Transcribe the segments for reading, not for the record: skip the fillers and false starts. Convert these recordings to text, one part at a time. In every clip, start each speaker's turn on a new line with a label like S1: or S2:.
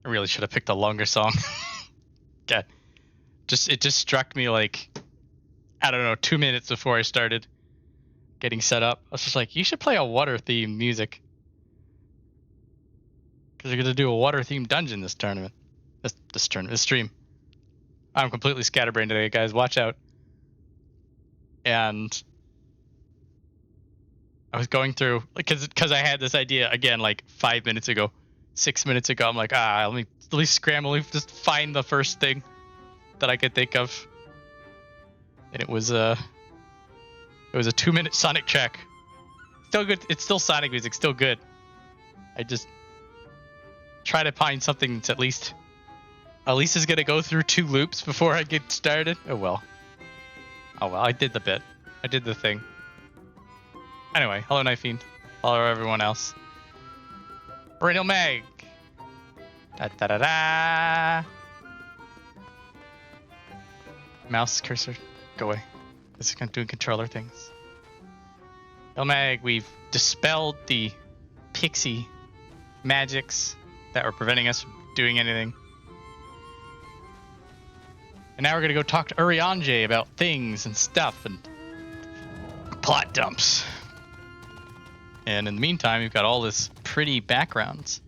S1: I really should have picked a longer song. Yeah. It just struck me like, I don't know, 2 minutes before I started getting set up. I was just like, you should play a water-themed music. Because you're going to do a water-themed dungeon this tournament. This stream. I'm completely scatterbrained today, guys. Watch out. And I was going through, because I had this idea, again, like 5 minutes ago, 6 minutes ago. I'm like, let me at least scramble, just find the first thing that I could think of. And it was a 2-minute Sonic track. Still good. It's still Sonic music, still good. I just try to find something that's at least is gonna go through 2 loops before I get started. Oh well, I did the bit. I did the thing. Anyway, hello Knife Fiend. Hello everyone else. Nou Mheg. Da. Mouse cursor, go away. This is doing controller things. Nou Mheg, we've dispelled the pixie magics that were preventing us from doing anything. And now we're gonna go talk to Urianger about things and stuff and plot dumps. And in the meantime, we've got all this pretty backgrounds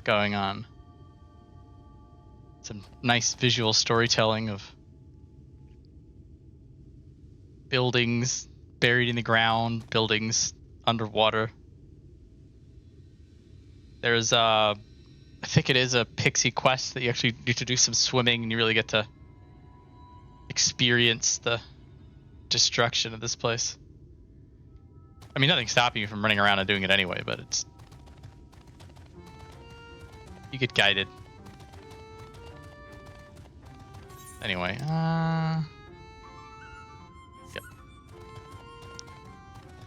S1: going on. Some nice visual storytelling of buildings buried in the ground, buildings underwater. There's I think it is a pixie quest that you actually need to do some swimming and you really get to experience the destruction of this place. I mean, nothing's stopping you from running around and doing it anyway, but it's... you get guided. Anyway, yep.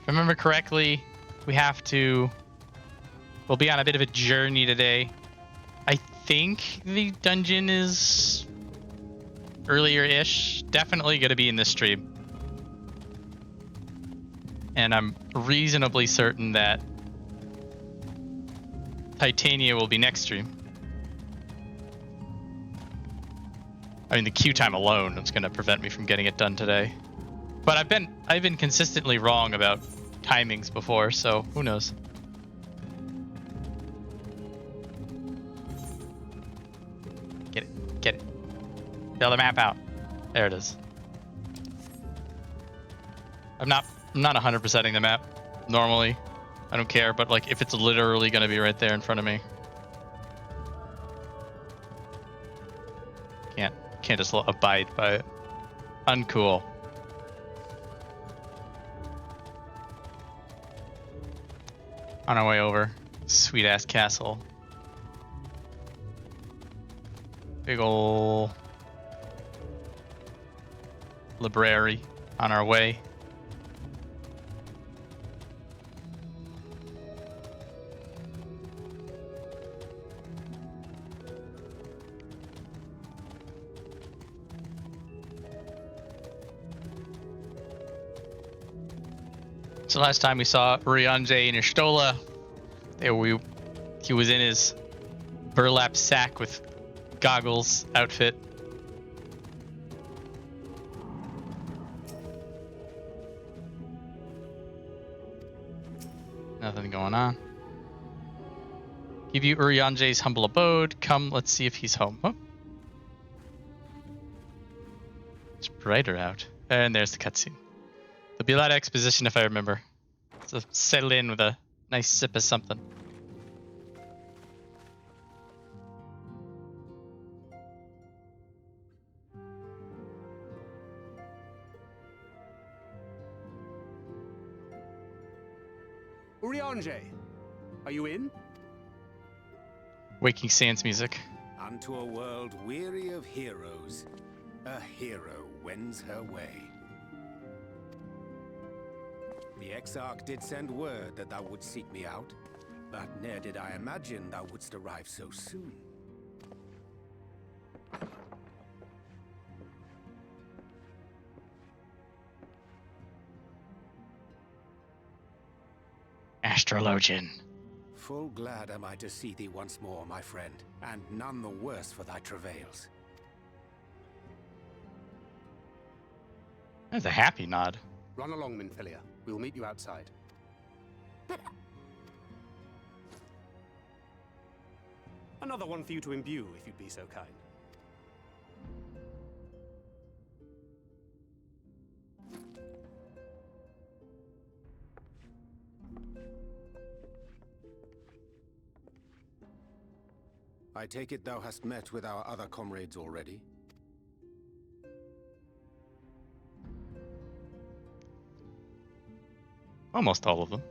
S1: If I remember correctly, we'll be on a bit of a journey today. I think the dungeon is earlier-ish. Definitely going to be in this stream. And I'm reasonably certain that Titania will be next stream. I mean, the queue time alone is going to prevent me from getting it done today. But I've been consistently wrong about timings before, so who knows? Get it. Fill the map out. There it is. I'm not 100%ing the map normally. I don't care, but like if it's literally going to be right there in front of me. Can't just abide by it. Uncool. On our way over. Sweet ass castle. Big ol' library on our way. So last time we saw Urianger in Ishtola, he was in his burlap sack with goggles outfit. Nothing going on. Give you Urianger's humble abode. Come, let's see if he's home. Oh. It's brighter out. And there's the cutscene. There'll be a lot of exposition if I remember. So settle in with a nice sip of something.
S2: Urianger, are you in?
S1: Waking Sands music.
S2: Unto a world weary of heroes, a hero wends her way. The Exarch did send word that thou wouldst seek me out, but ne'er did I imagine thou wouldst arrive so soon.
S1: Astrologian.
S2: Full glad am I to see thee once more, my friend, and none the worse for thy travails.
S1: That's a happy nod.
S3: Run along, Minfilia. We will meet you outside.
S4: But
S3: Another one for you to imbue, if you'd be so kind.
S2: I take it thou hast met with our other comrades already?
S1: Almost all of them.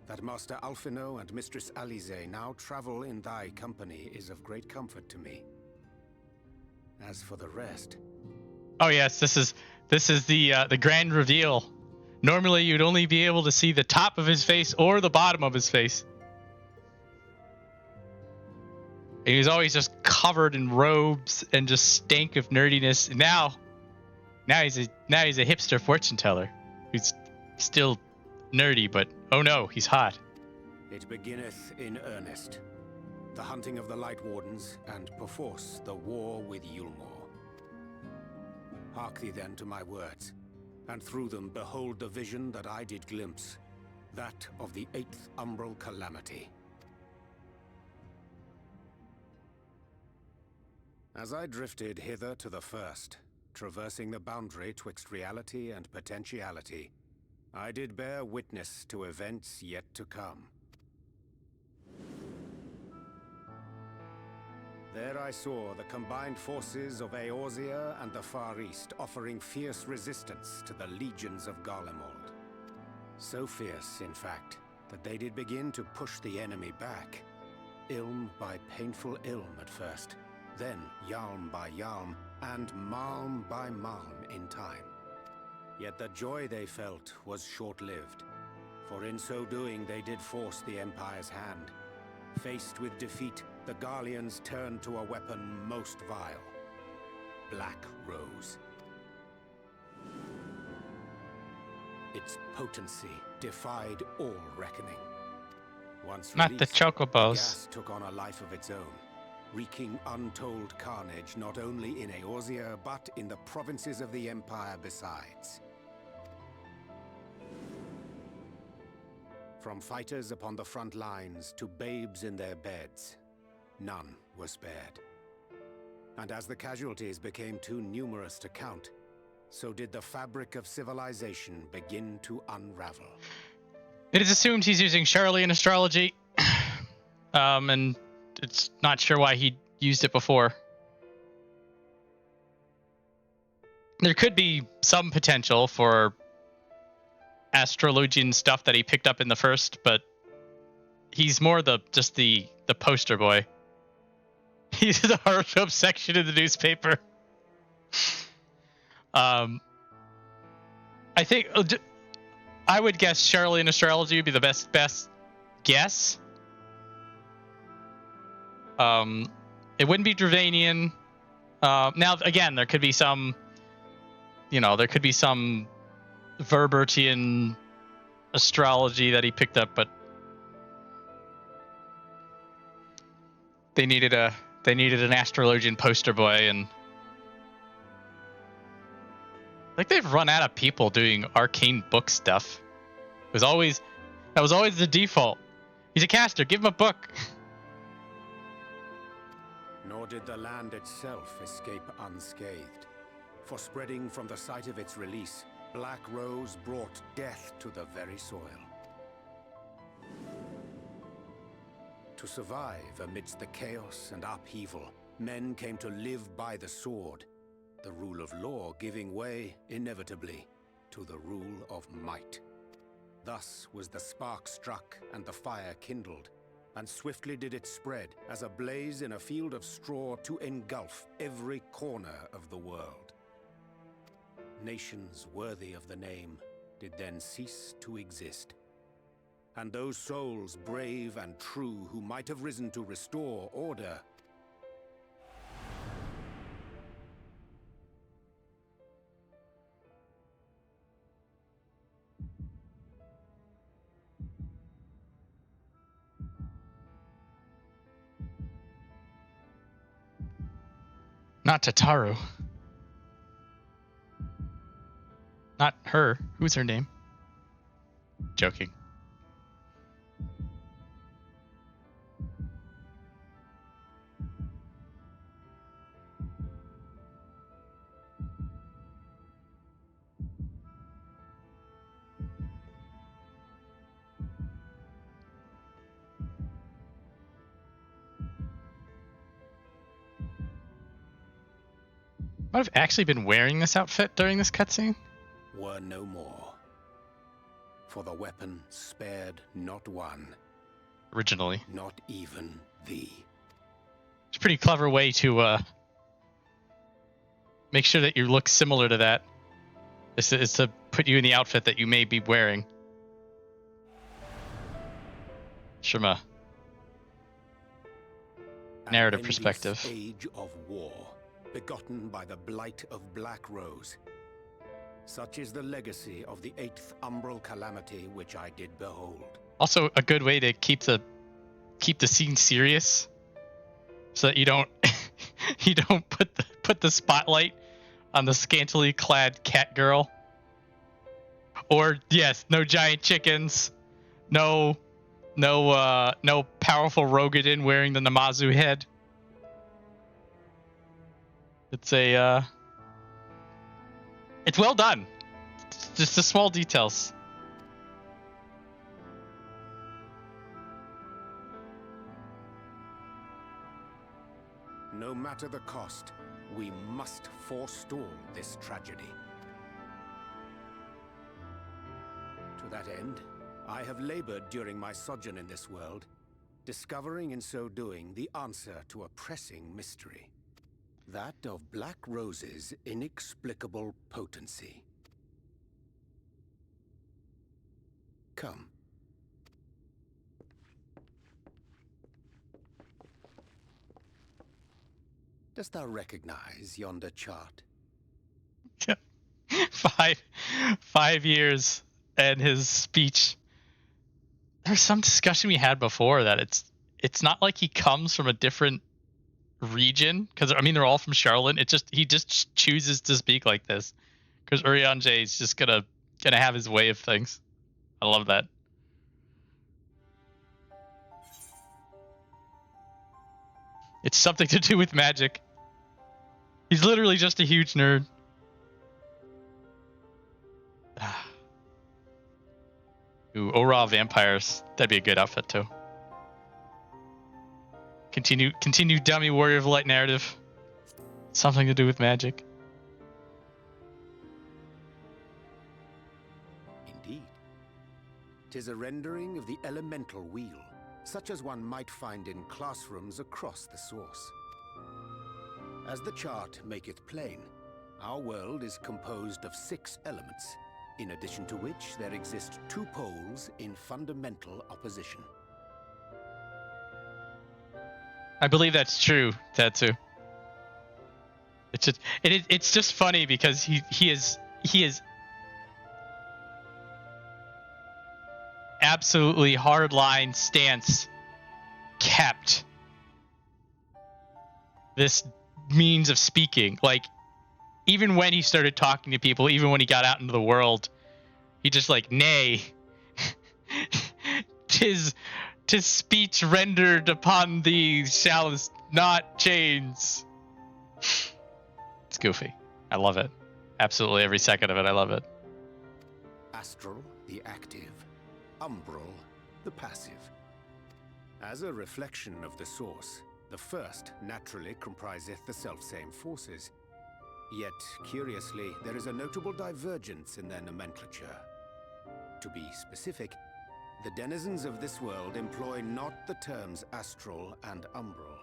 S2: That Master Alphino and Mistress Alize now travel in thy company is of great comfort to me. As for the rest...
S1: Oh yes, this is the grand reveal. Normally you'd only be able to see the top of his face or the bottom of his face. And he was always just covered in robes and just stank of nerdiness. And now he's a hipster fortune teller who's still nerdy, but oh no, he's hot.
S2: It beginneth in earnest. The hunting of the Light Wardens, and perforce the war with Yulmore. Hark thee then to my words, and through them behold the vision that I did glimpse, that of the 8th umbral calamity. As I drifted hither to the first, traversing the boundary twixt reality and potentiality, I did bear witness to events yet to come. There I saw the combined forces of Eorzea and the Far East offering fierce resistance to the legions of Garlemald. So fierce, in fact, that they did begin to push the enemy back. Ilm by painful ilm at first, then Yalm by Yalm, and Malm by Malm in time. Yet the joy they felt was short-lived, for in so doing they did force the Empire's hand. Faced with defeat, the Garleans turned to a weapon most vile, Black Rose. Its potency defied all reckoning. Once
S1: Not the
S2: released,
S1: chocobos.
S2: the gas took on a life of its own, wreaking untold carnage not only in Eorzea, but in the provinces of the Empire besides. From fighters upon the front lines to babes in their beds, none were spared. And as the casualties became too numerous to count, so did the fabric of civilization begin to unravel.
S1: It is assumed he's using Charlian astrology, and it's not sure why he used it before. There could be some potential for astrologian stuff that he picked up in the first, but he's more just the poster boy. He's the horoscope section in the newspaper. I think I would guess Charlian astrology would be the best guess. It wouldn't be Dravanian. Now again, there could be some Verbertian astrology that he picked up, but they needed an astrologian poster boy, and like they've run out of people doing arcane book stuff. That was always the default. He's a caster, give him a book.
S2: Nor did the land itself escape unscathed, for spreading from the site of its release, Black Rose brought death to the very soil. To survive amidst the chaos and upheaval, men came to live by the sword, the rule of law giving way, inevitably, to the rule of might. Thus was the spark struck and the fire kindled, and swiftly did it spread as a blaze in a field of straw to engulf every corner of the world. Nations worthy of the name did then cease to exist. And those souls brave and true who might have risen to restore order
S1: Not Tataru. Not her. Who's her name? Joking. Might have actually been wearing this outfit during this cutscene.
S2: Were no more. For the weapon spared not one,
S1: Originally.
S2: not even thee.
S1: It's a pretty clever way to make sure that you look similar to that. Is to put you in the outfit that you may be wearing. From a narrative perspective.
S2: Age of war, begotten by the blight of Black Rose. Such is the legacy of the 8th umbral calamity which I did behold.
S1: Also, a good way to keep the scene serious, so that you don't put the spotlight on the scantily clad cat girl. Or yes, no giant chickens, no powerful Rogadin wearing the Namazu head. It's well done. It's just the small details.
S2: No matter the cost, we must forestall this tragedy. To that end, I have labored during my sojourn in this world, discovering in so doing the answer to a pressing mystery. That of Black Rose's inexplicable potency. Come. Dost thou recognize yonder chart?
S1: 5 years and his speech. There's some discussion we had before that it's not like he comes from a different region, because I mean they're all from Charlotte. He just chooses to speak like this because Urianger is just gonna have his way of things. I love that. It's something to do with magic. He's literally just a huge nerd. Ooh, Ora vampires. That'd be a good outfit too. Continue dummy warrior of light narrative. Something to do with magic.
S2: Indeed. 'Tis a rendering of the elemental wheel, such as one might find in classrooms across the source. As the chart maketh plain, our world is composed of 6 elements, in addition to which there exist 2 poles in fundamental opposition.
S1: I believe that's true, Tatsu. It's just funny because he is absolutely hardline stance kept this means of speaking. Like, even when he started talking to people, even when he got out into the world, he just like, nay, 'tis speech rendered upon thee shall not change. It's goofy. I love it. Absolutely every second of it. I love it.
S2: Astral, the active. Umbral, the passive. As a reflection of the source, the first naturally compriseth the selfsame forces. Yet, curiously, there is a notable divergence in their nomenclature. To be specific, the denizens of this world employ not the terms astral and umbral.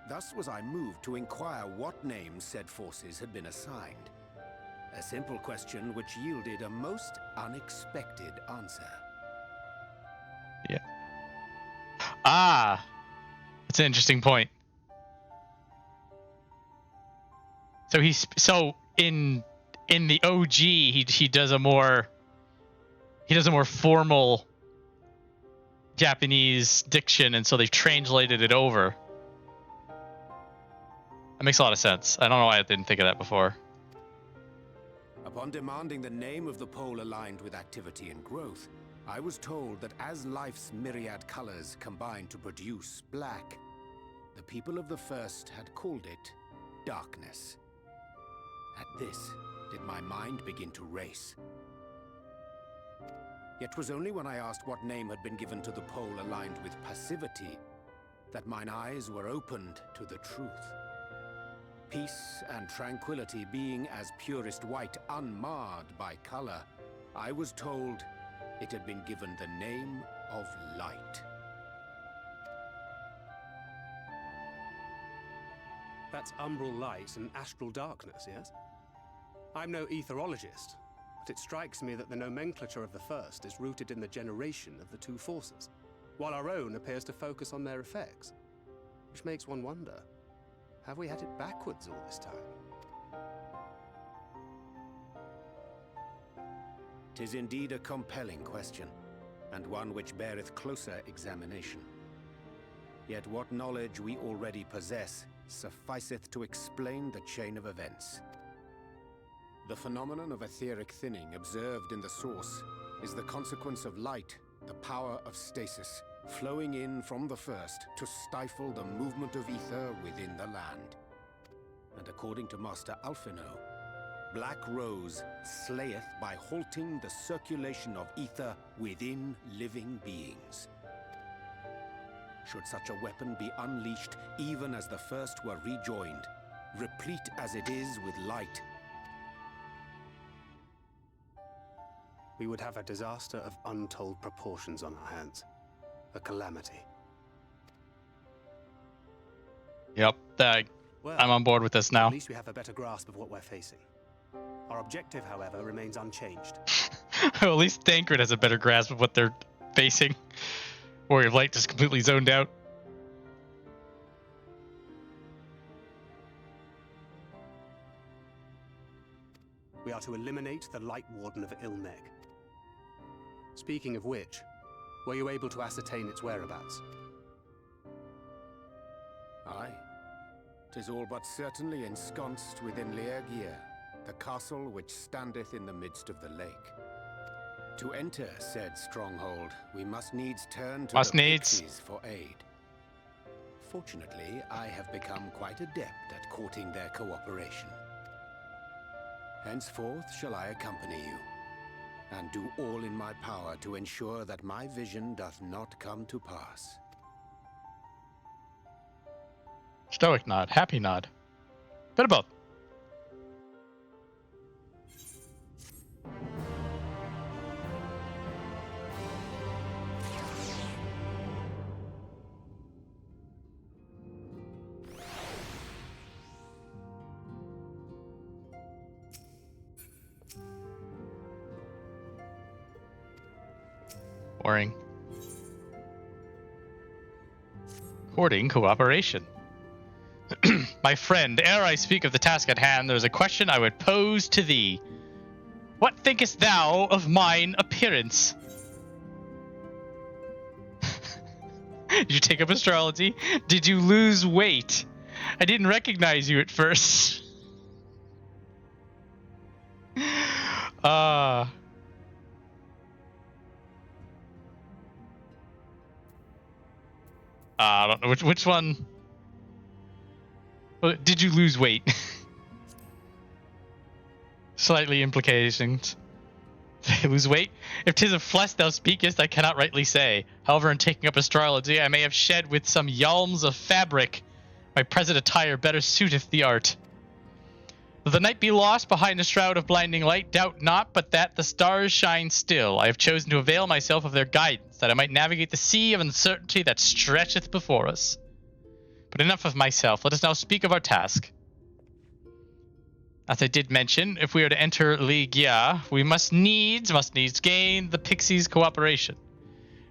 S2: Thus was I moved to inquire what names said forces had been assigned. A simple question which yielded a most unexpected answer.
S1: Yeah. Ah, that's an interesting point. So in the OG he does a more formal Japanese diction, and so they've translated it over. That makes a lot of sense. I don't know why I didn't think of that before.
S2: Upon demanding the name of the pole aligned with activity and growth, I was told that as life's myriad colors combine to produce black, the people of the first had called it darkness. At this, did my mind begin to race. Yet 'twas only when I asked what name had been given to the pole aligned with passivity that mine eyes were opened to the truth. Peace and tranquility being as purest white, unmarred by color, I was told it had been given the name of light.
S3: That's umbral light and astral darkness, yes? I'm no etherologist, but it strikes me that the nomenclature of the first is rooted in the generation of the two forces, while our own appears to focus on their effects. Which makes one wonder, have we had it backwards all this time?
S2: 'Tis indeed a compelling question, and one which beareth closer examination. Yet what knowledge we already possess sufficeth to explain the chain of events. The phenomenon of etheric thinning observed in the source is the consequence of light, the power of stasis, flowing in from the first to stifle the movement of ether within the land. And according to Master Alphino, Black Rose slayeth by halting the circulation of ether within living beings. Should such a weapon be unleashed even as the first were rejoined, replete as it is with light,
S3: We would have a disaster of untold proportions on our hands. A calamity.
S1: Yep,
S3: Well,
S1: I'm on board with this now.
S3: at least we have a better grasp of what we're facing. Our objective, however, remains unchanged.
S1: At least Tancred has a better grasp of what they're facing. Warrior of Light just completely zoned out.
S3: We are to eliminate the Light Warden of Nou Mheg. Speaking of which, were you able to ascertain its whereabouts?
S2: Aye. 'Tis all but certainly ensconced within Leergier, the castle which standeth in the midst of the lake. To enter said stronghold, we must needs turn to the Pixies for aid. Fortunately, I have become quite adept at courting their cooperation. Henceforth shall I accompany you, and do all in my power to ensure that my vision doth not come to pass.
S1: Stoic nod, happy nod. Bit of both. Boring. Courting cooperation. My friend, ere I speak of the task at hand, there is a question I would pose to thee. What thinkest thou of mine appearance? Did you take up astrology? Did you lose weight? I didn't recognize you at first. I don't know which one. Did you lose weight? Slightly implications. Did I lose weight? If 'tis of flesh thou speakest, I cannot rightly say. However, in taking up astrology, I may have shed with some yalms of fabric. My present attire better suiteth the art. Though the night be lost behind a shroud of blinding light, doubt not but that the stars shine still. I have chosen to avail myself of their guidance, that I might navigate the sea of uncertainty that stretcheth before us. But enough of myself, let us now speak of our task. As I did mention, if we are to enter Leergier, we must needs gain the Pixies' cooperation.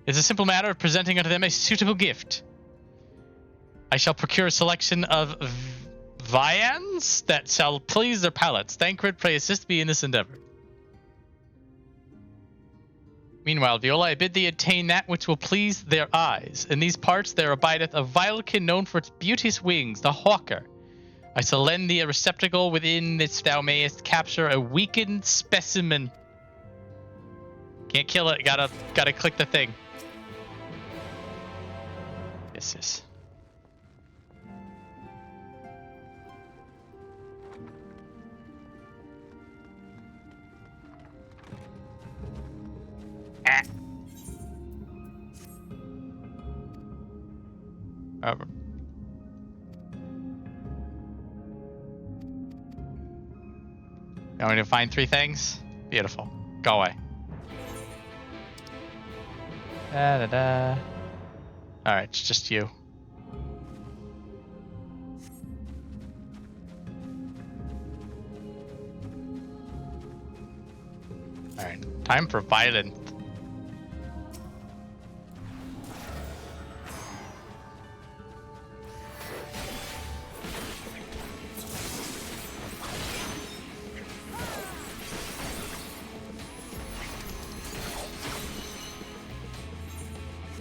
S1: It is a simple matter of presenting unto them a suitable gift. I shall procure a selection of viands that shall please their palates. Tancred, pray assist me in this endeavor. Meanwhile, Viola, I bid thee attain that which will please their eyes. In these parts there abideth a vilekin known for its beauteous wings, the hawker. I shall lend thee a receptacle within which thou mayest capture a weakened specimen. Can't kill it. Gotta click the thing. Yes. Ah. Over. Now we need to find 3 things. Beautiful. Go away. Da da da. Alright, it's just you. Alright, time for violence.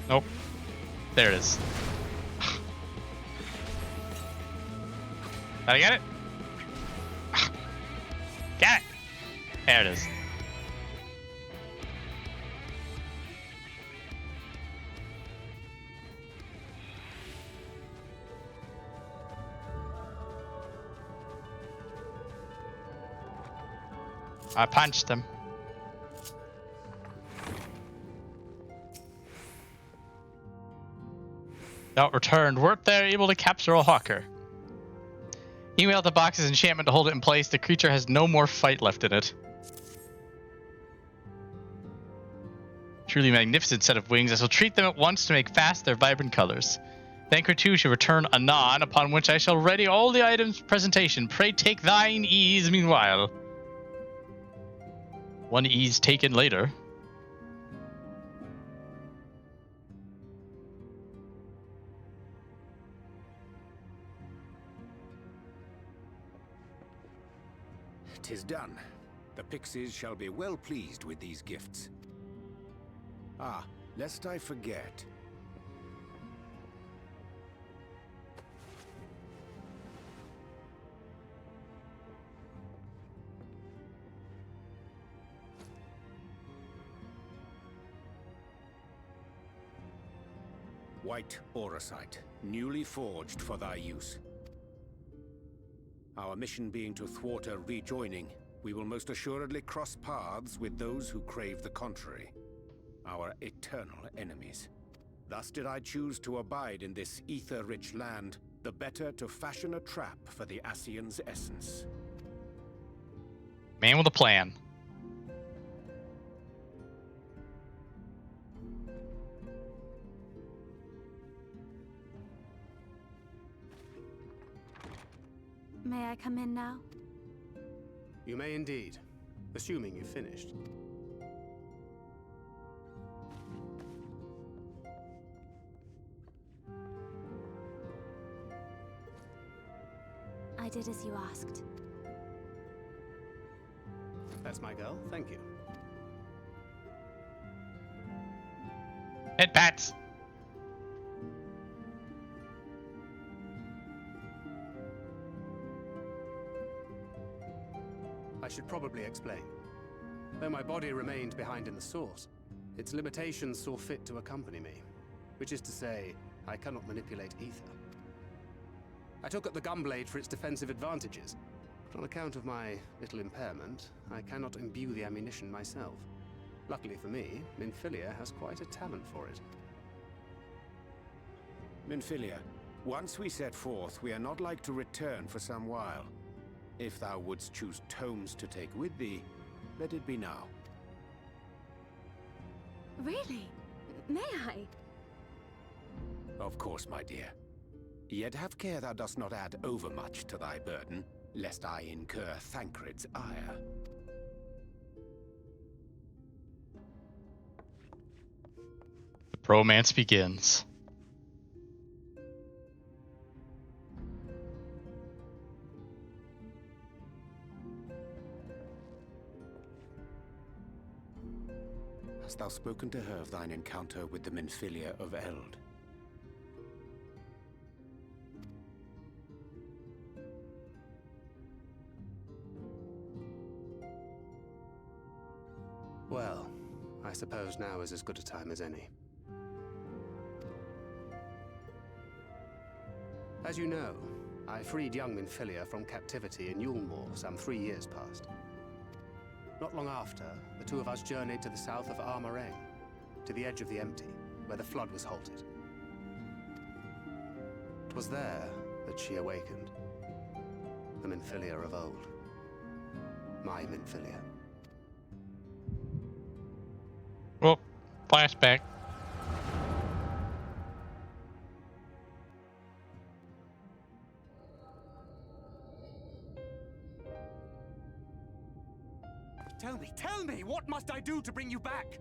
S1: Nope. There it is. Did I get it? Got it! There it is. I punched him. Not returned. Weren't there able to capture a hawker? Email the box's enchantment to hold it in place. The creature has no more fight left in it. Truly magnificent set of wings. I shall treat them at once to make fast their vibrant colors. Thanker 2 shall return anon, upon which I shall ready all the items presentation. Pray take thine ease meanwhile. 1 ease taken later.
S2: "'Tis done. The pixies shall be well pleased with these gifts. Ah, lest I forget. White auracite, newly forged for thy use. Our mission being to thwart a rejoining, we will most assuredly cross paths with those who crave the contrary, our eternal enemies. Thus did I choose to abide in this ether-rich land, the better to fashion a trap for the Ascian's essence."
S1: Man with a plan.
S4: May I come in now?
S3: You may indeed, assuming you've finished.
S4: I did as you asked.
S3: That's my girl, thank you.
S1: Head pats.
S3: I should probably explain. Though my body remained behind in the source, its limitations saw fit to accompany me, which is to say, I cannot manipulate ether. I took up the gunblade for its defensive advantages, but on account of my little impairment, I cannot imbue the ammunition myself. Luckily for me, Minfilia has quite a talent for it.
S2: Minfilia, once we set forth, we are not like to return for some while. If thou wouldst choose tomes to take with thee, let it be now.
S4: Really? May I?
S2: Of course, my dear. Yet have care thou dost not add overmuch to thy burden, lest I incur Thancred's ire.
S1: The bromance begins.
S2: Hast thou spoken to her of thine encounter with the Minfilia of Eld?
S3: Well, I suppose now is as good a time as any. As you know, I freed young Minfilia from captivity in Nou Mou some 3 years past. Not long after, the two of us journeyed to the south of Amaro, to the edge of the Empty, where the flood was halted. It was there that she awakened. The Minfilia of old. My Minfilia.
S1: Well, flashback.
S3: Tell me, what must I do to bring you back?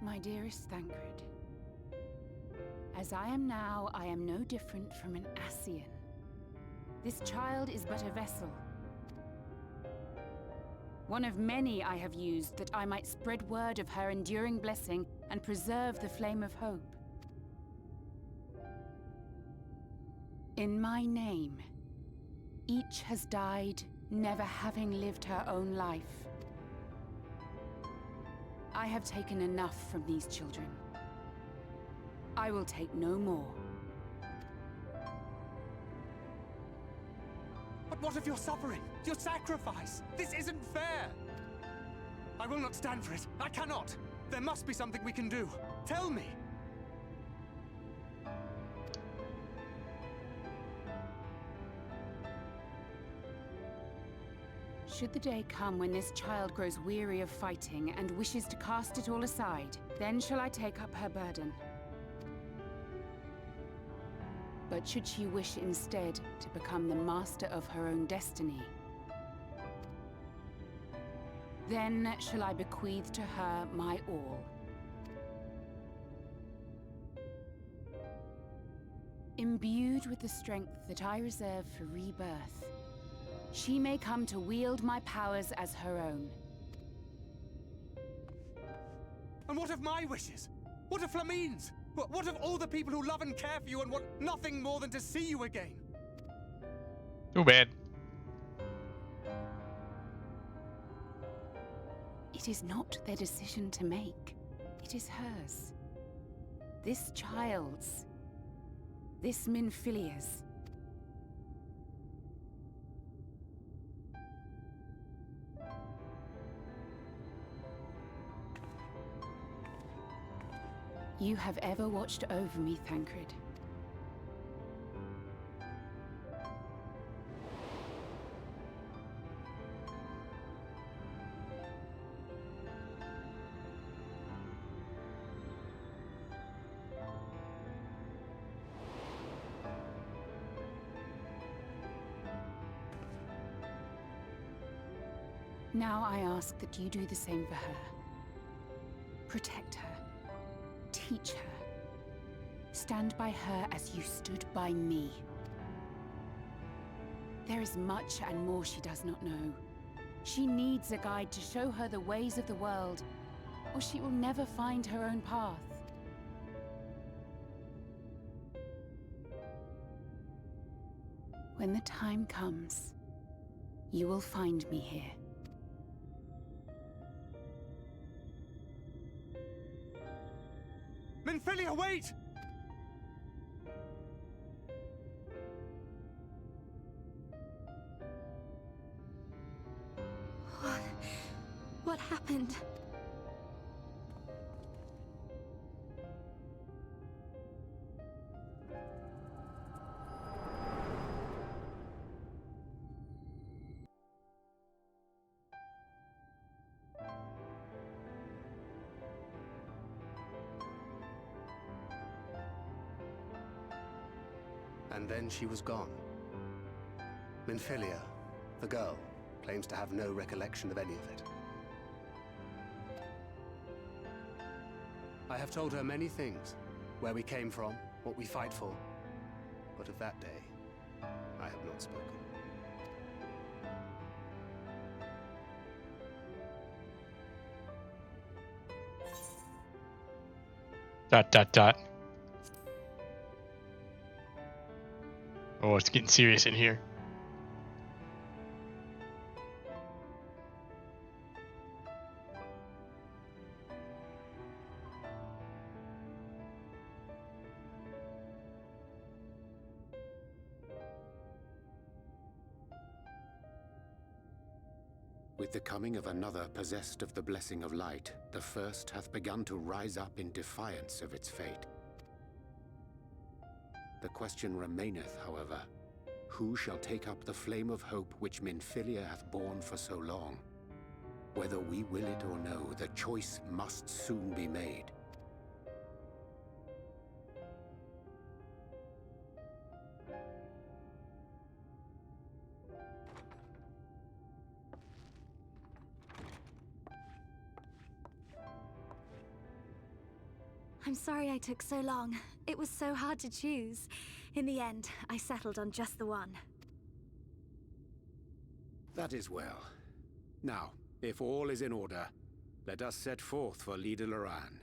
S5: My dearest Thancred, as I am now, I am no different from an Ascian. This child is but a vessel. One of many I have used that I might spread word of her enduring blessing and preserve the flame of hope. In my name, each has died, never having lived her own life. I have taken enough from these children. I will take no more.
S3: But what of your suffering? Your sacrifice? This isn't fair! I will not stand for it. I cannot! There must be something we can do. Tell me!
S5: Should the day come when this child grows weary of fighting and wishes to cast it all aside, then shall I take up her burden. But should she wish instead to become the master of her own destiny, then shall I bequeath to her my all. Imbued with the strength that I reserve for rebirth, she may come to wield my powers as her own.
S3: And what of my wishes? What of Flamine's? What of all the people who love and care for you and want nothing more than to see you again?
S1: Too bad.
S5: It is not their decision to make. It is hers. This child's. This Minfilia's. You have ever watched over me, Thancred. Now I ask that you do the same for her. Protect her. Teach her. Stand by her as you stood by me. There is much and more she does not know. She needs a guide to show her the ways of the world, or she will never find her own path. When the time comes, you will find me here.
S3: Minfilia, wait!
S4: What happened?
S3: And then she was gone. Minfilia, the girl, claims to have no recollection of any of it. I have told her many things. Where we came from, what we fight for. But of that day, I have not spoken.
S1: Dot, dot, dot. Oh, it's getting serious in here.
S2: With the coming of another possessed of the blessing of light, the first hath begun to rise up in defiance of its fate. The question remaineth, however, who shall take up the flame of hope which Minfilia hath borne for so long? Whether we will it or no, the choice must soon be made.
S4: I'm sorry I took so long. It was so hard to choose. In the end, I settled on just the one.
S2: That is well. Now, if all is in order, let us set forth for Lida Loran.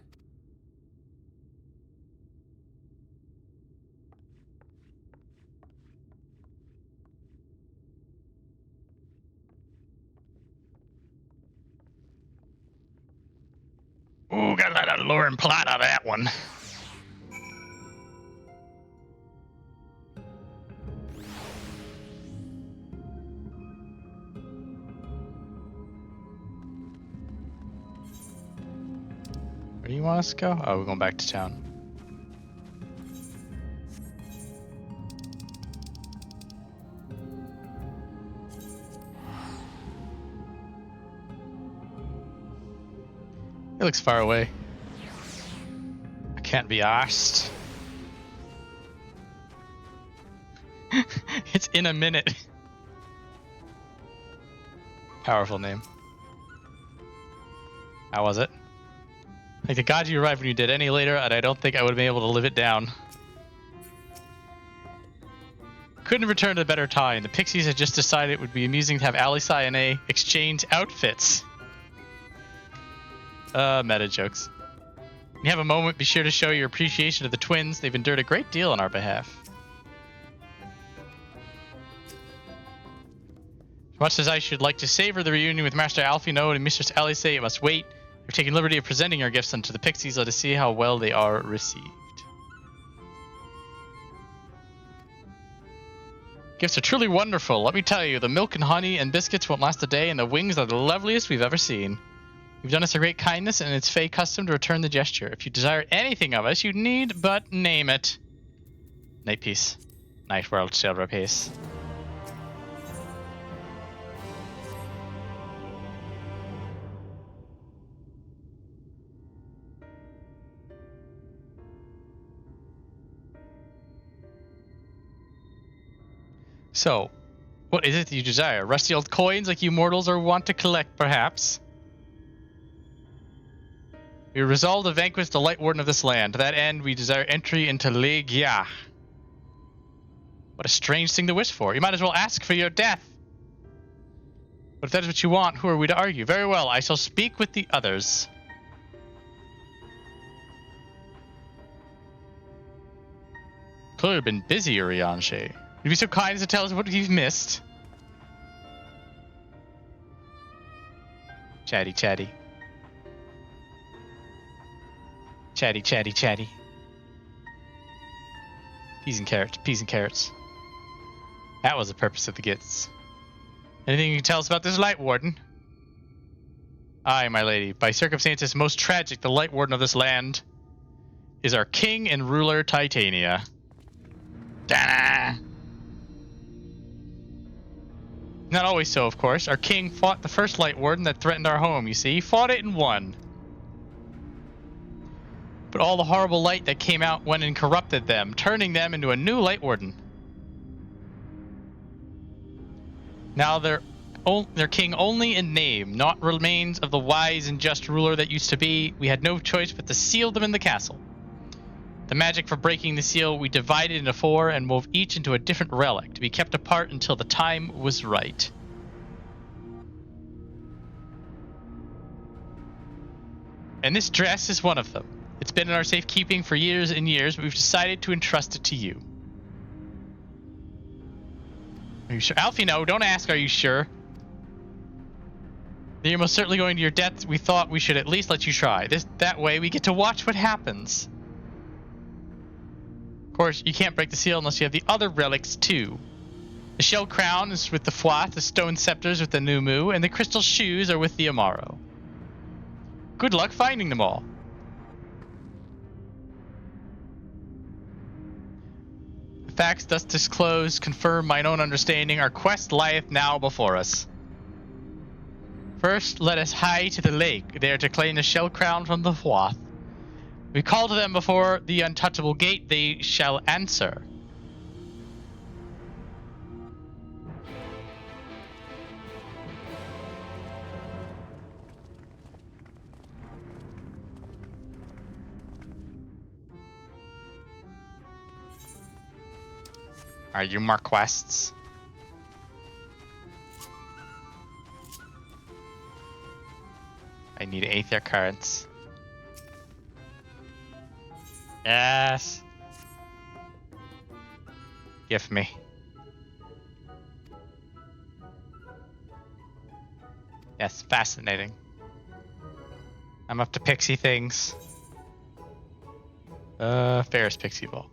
S1: Ooh, got a lot of lore and plot out of that one. Where do you want us to go? Oh, we're going back to town. It looks far away. I can't be arsed. It's in a minute. Powerful name. How was it? Like, the god you arrived when you did any later, and I don't think I would have been able to live it down. Couldn't return at a better time. The Pixies had just decided it would be amusing to have Alisai and A exchange outfits. Meta jokes. When you have a moment, be sure to show your appreciation of the twins. They've endured a great deal on our behalf. As much as I should like to savor the reunion with Master Alfino and Mistress Alisai, it must wait. We've taken liberty of presenting our gifts unto the Pixies. Let us see how well they are received. Gifts are truly wonderful. Let me tell you, the milk and honey and biscuits won't last a day, and the wings are the loveliest we've ever seen. You've done us a great kindness, and it's Fey custom to return the gesture. If you desire anything of us, you need but name it. Night peace. Night world silver peace. So, what is it that you desire? Rusty old coins like you mortals are wont to collect, perhaps? We resolve to vanquish the Light Warden of this land. To that end, we desire entry into Legia. What a strange thing to wish for. You might as well ask for your death. But if that is what you want, who are we to argue? Very well, I shall speak with the others. Clearly been busy, Urianshe. Would you be so kind as to tell us what you've missed? Chatty, chatty. Chatty, chatty, chatty. Peas and carrots, peas and carrots. That was the purpose of the gifts. Anything you can tell us about this Light Warden? Aye, my lady. By circumstances most tragic, the Light Warden of this land is our king and ruler, Titania. Da-na! Not always so, of course. Our king fought the first Light Warden that threatened our home, you see. He fought it and won. But all the horrible light that came out went and corrupted them, turning them into a new Light Warden. Now they're king only in name, not remains of the wise and just ruler that used to be. We had no choice but to seal them in the castle. The magic for breaking the seal we divided into 4 and wove each into a different relic, to be kept apart until the time was right. And this dress is one of them. It's been in our safekeeping for years and years, but we've decided to entrust it to you. Are you sure? Alfie, no, don't ask, are you sure? You're most certainly going to your death. We thought we should at least let you try. That way we get to watch what happens. Of course, you can't break the seal unless you have the other relics too. The shell crown is with the Fwath, the stone scepters with the Nou Mou, and the crystal shoes are with the Amaro. Good luck finding them all. The facts thus disclosed confirm mine own understanding. Our quest lieth now before us. First, let us hie to the lake, there to claim the shell crown from the Fwath. We call to them before the untouchable gate, they shall answer. Are you more quests? I need Aether currents. Yes. Give me. Yes, fascinating. I'm up to pixie things. Ferris Pixie Ball.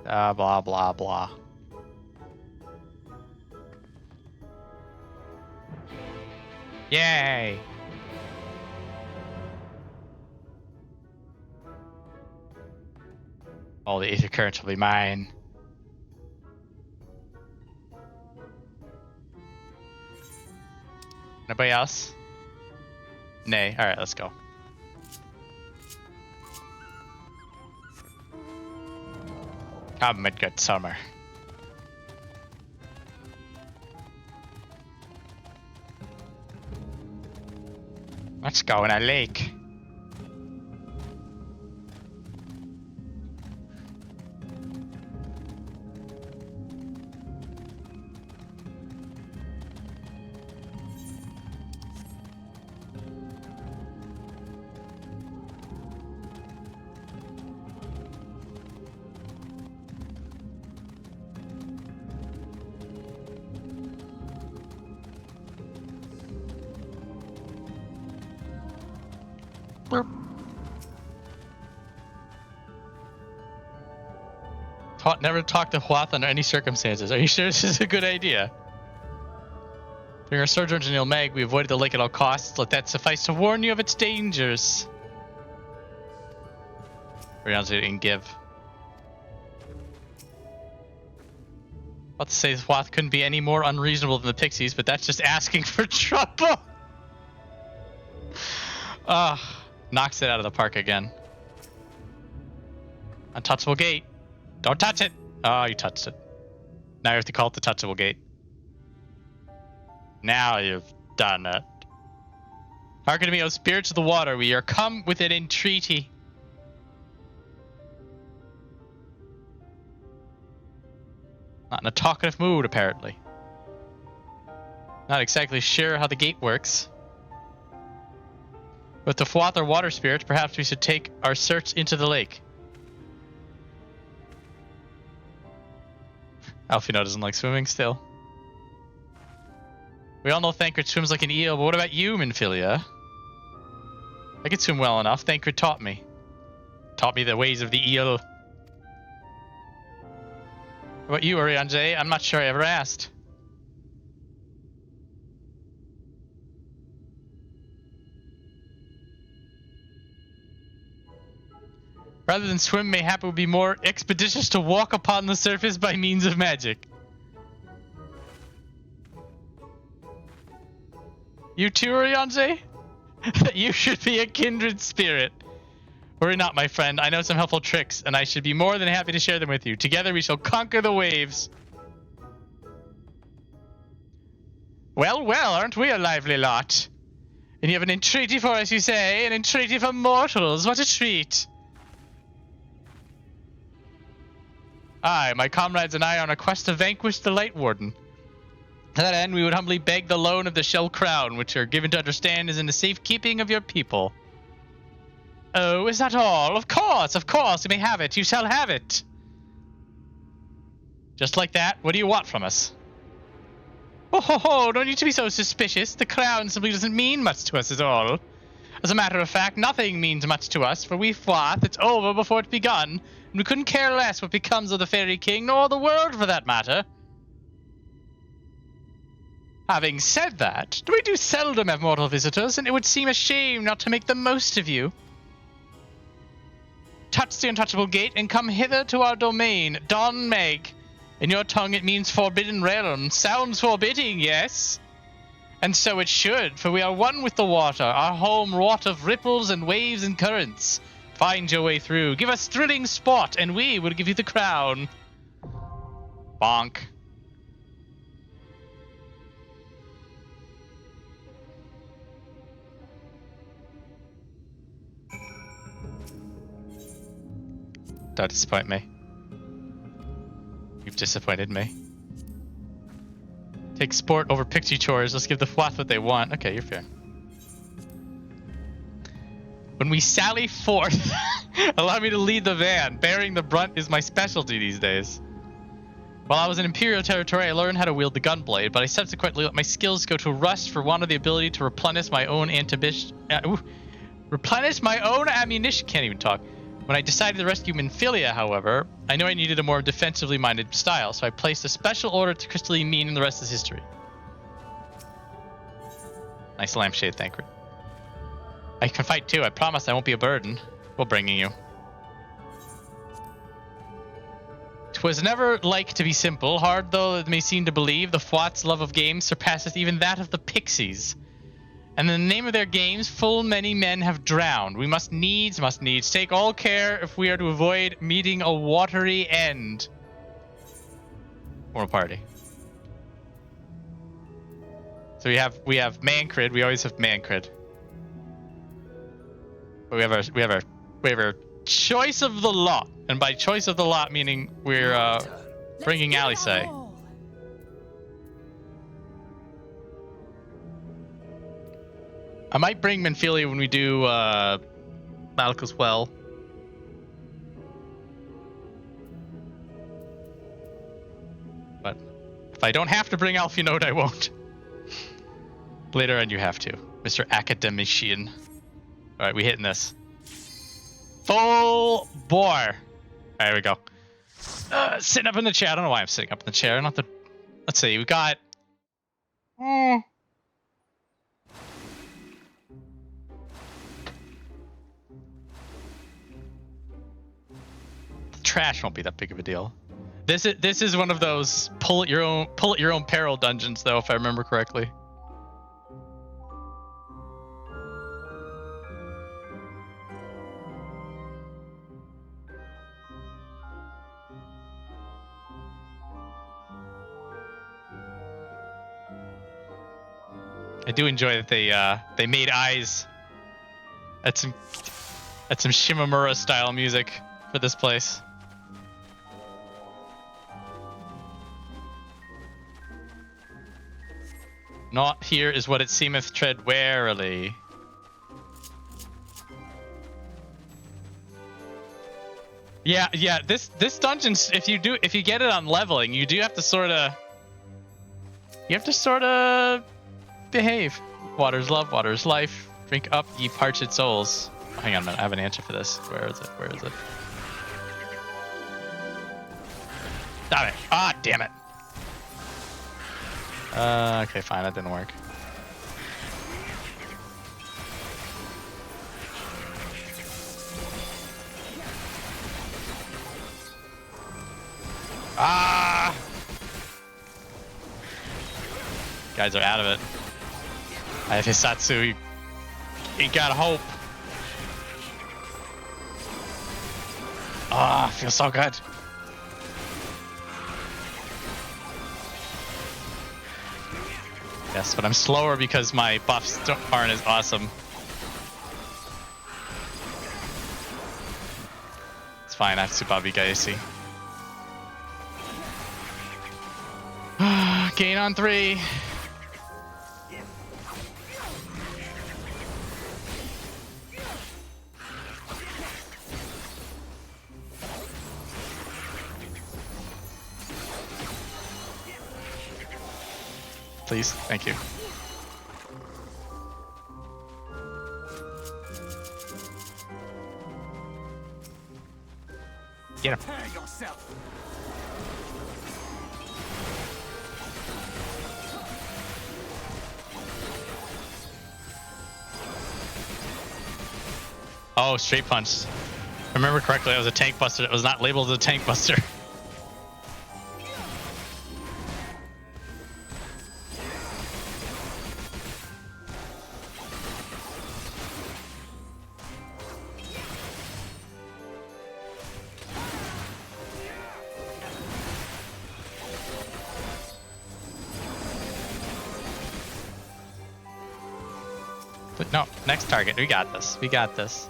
S1: Blah, blah, blah. Yay! All the Aether currents will be mine. Anybody else? Nay. Alright, let's go. Come, Midgard Summer. Let's go in a lake. Never talk to Fwath under any circumstances. Are you sure this is a good idea? During our sojourn in Nou Mheg, we avoided the lake at all costs. Let that suffice to warn you of its dangers. Rihanna didn't give. About to say Fwath couldn't be any more unreasonable than the Pixies, but that's just asking for trouble. Knocks it out of the park again. Untouchable gate. Don't touch it! Oh, you touched it. Now you have to call it the touchable gate. Now you've done it. Hearken to me, O spirits of the water, we are come with an entreaty. Not in a talkative mood, apparently. Not exactly sure how the gate works. With the Fwath or water spirits, perhaps we should take our search into the lake. Alfino doesn't like swimming still. We all know Thancred swims like an eel, but what about you, Minfilia? I could swim well enough. Thancred taught me. Taught me the ways of the eel. What about you, Oriange? I'm not sure I ever asked. Rather than swim, mayhap it would be more expeditious to walk upon the surface by means of magic. You too, Orianze? You should be a kindred spirit. Worry not, my friend. I know some helpful tricks, and I should be more than happy to share them with you. Together we shall conquer the waves. Well, well, aren't we a lively lot? And you have an entreaty for us, you say? An entreaty for mortals. What a treat. Aye, my comrades and I are on a quest to vanquish the Light Warden. To that end, we would humbly beg the loan of the Shell Crown, which are given to understand is in the safekeeping of your people. Oh, is that all? Of course, you may have it. You shall have it. Just like that. What do you want from us? Oh ho ho, don't need to be so suspicious. The crown simply doesn't mean much to us at all. As a matter of fact, nothing means much to us, for we fought, it's over before it's begun, and we couldn't care less what becomes of the Fairy King, nor the world for that matter. Having said that, we do seldom have mortal visitors, and it would seem a shame not to make the most of you. Touch the untouchable gate and come hither to our domain, Dohn Mheg. In your tongue it means forbidden realm. Sounds forbidding, yes? And so it should, for we are one with the water, our home wrought of ripples and waves and currents. Find your way through, give us thrilling sport, and we will give you the crown. Bonk. Don't disappoint me. You've disappointed me. Take sport over pixie chores. Let's give the Fwath what they want. Okay, you're fair. When we sally forth, allow me to lead the van. Bearing the brunt is my specialty these days. While I was in Imperial territory, I learned how to wield the gunblade, but I subsequently let my skills go to rust for want of the ability to replenish my own ammunition. Can't even talk. When I decided to rescue Minfilia, however, I knew I needed a more defensively minded style, so I placed a special order to crystally mean, and the rest is history. Nice lampshade, Thancred. I can fight too. I promise I won't be a burden while bringing you. 'Twas never like to be simple. Hard though it may seem to believe, the Fwath's love of games surpasses even that of the pixies. And in the name of their games, full many men have drowned. We must needs take all care if we are to avoid meeting a watery end. Moral party. So we have Mancred. We always have Mancred. But we have our choice of the lot, and by choice of the lot meaning we're bringing Alisei. I might bring Minfilia when we do Malika's Well. But if I don't have to bring Alphinaud, I won't. Later on you have to, Mr. Academician. Alright, we hitting this. Full bore. There we go. Sitting up in the chair. I don't know why I'm sitting up in the chair. Not the... Let's see, we got... Trash won't be that big of a deal. This is one of those pull at your own peril dungeons, though, if I remember correctly. I do enjoy that they made eyes at some Shimamura style music for this place. Not here is what it seemeth, tread warily. Yeah, this dungeon, if you get it on leveling, you do have to sorta behave. Water's love, water's life. Drink up, ye parched souls. Oh, hang on a minute, I have an answer for this. Where is it? Damn it. Ah, damn it. Okay, fine, that didn't work. Ah! Guys are out of it. I have Hisatsu. He got hope. Ah, feels so good. Yes, but I'm slower because my buffs aren't as awesome. It's fine, I have Tsubabi Gaesi. Gain on 3. please. Thank you. Get him.
S2: Prepare yourself.
S1: Oh, straight punch. If I remember correctly, that was a tank buster. It was not labeled as a tank buster. But no, next target. We got this. We got this.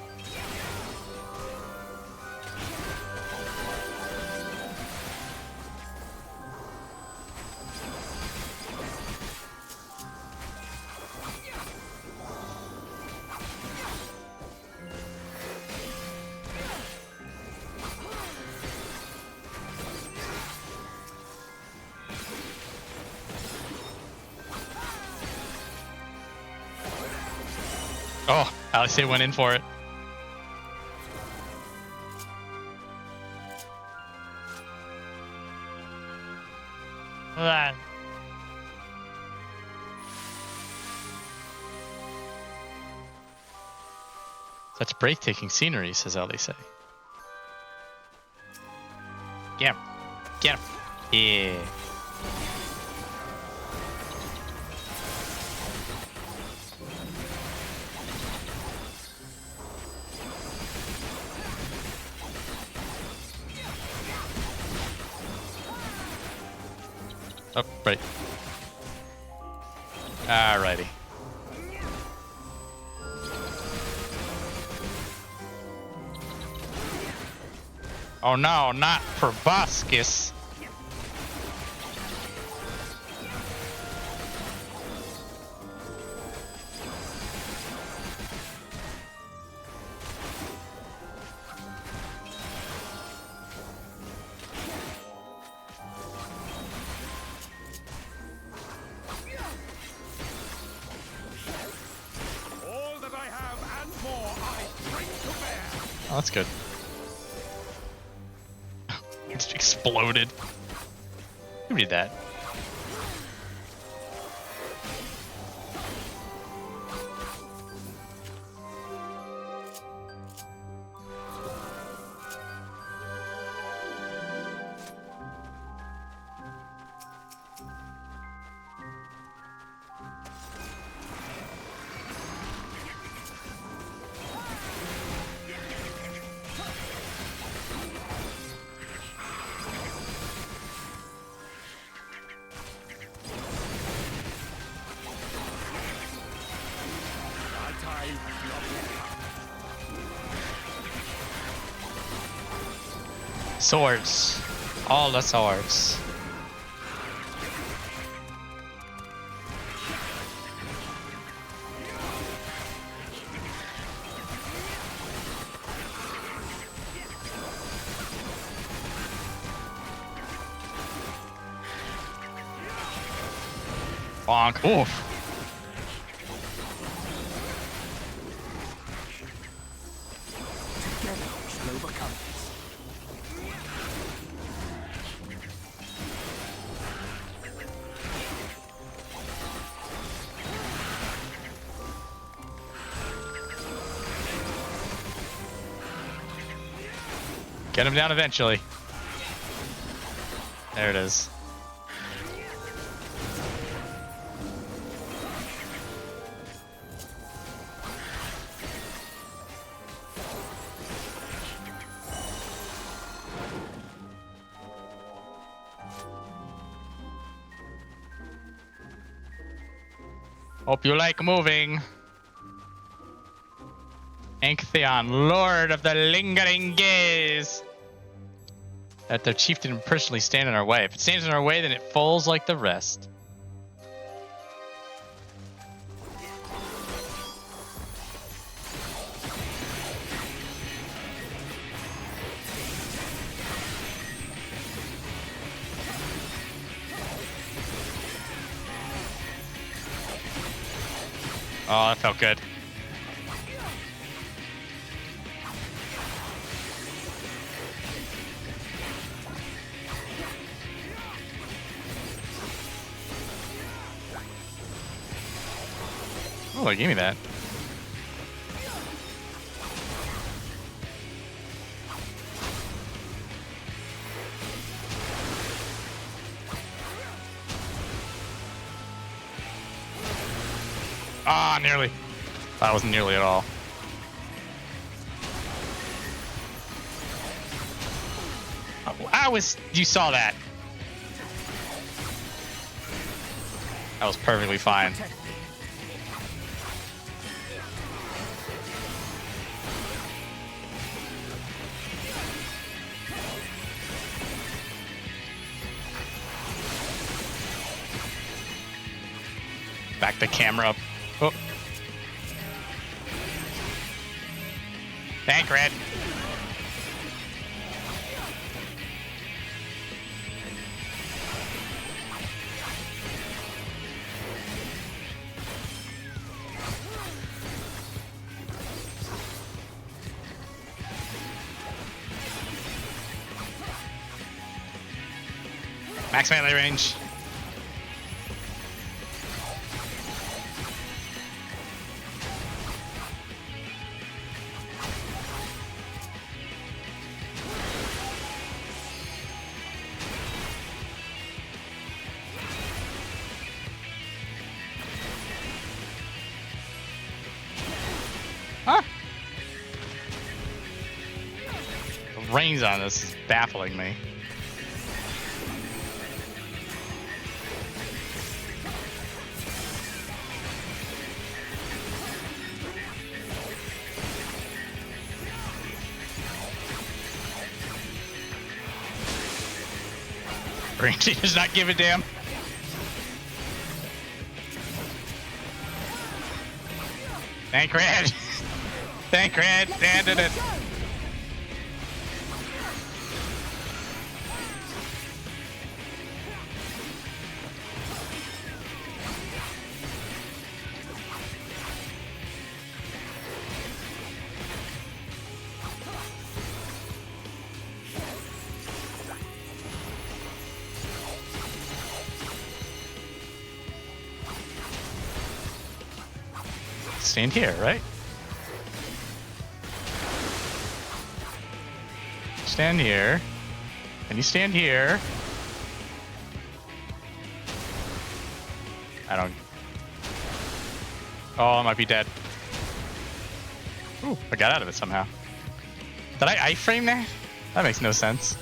S1: Oh, Alice went in for it. Ah. Such breathtaking scenery, says Alice. Get him. Get him. Yeah. Oh, right. Alrighty. Oh no, not proboscis.
S2: All that I have and more I bring to bear.
S1: Oh, that's good. It's exploded. Who did that? Swords. All the swords. Bonk. Oof.
S2: Together we shall overcome this.
S1: Get him down eventually. There it is. Hope you like moving. Antheon, Lord of the Lingering Gaze. That their chief didn't personally stand in our way. If it stands in our way, then it falls like the rest. Oh, that felt good. Oh, they gave me that. Ah, nearly. That wasn't nearly at all. You saw that. That was perfectly fine. Back the camera up. Oh. Thank Red. Max melee range. Huh? The range on this is baffling me. Rangy does not give a damn. Thank Red. Thank Red. Landed it. Stand here, right? Stand here. And you stand here. I don't... Oh, I might be dead. Ooh, I got out of it somehow. Did I iframe there? That makes no sense.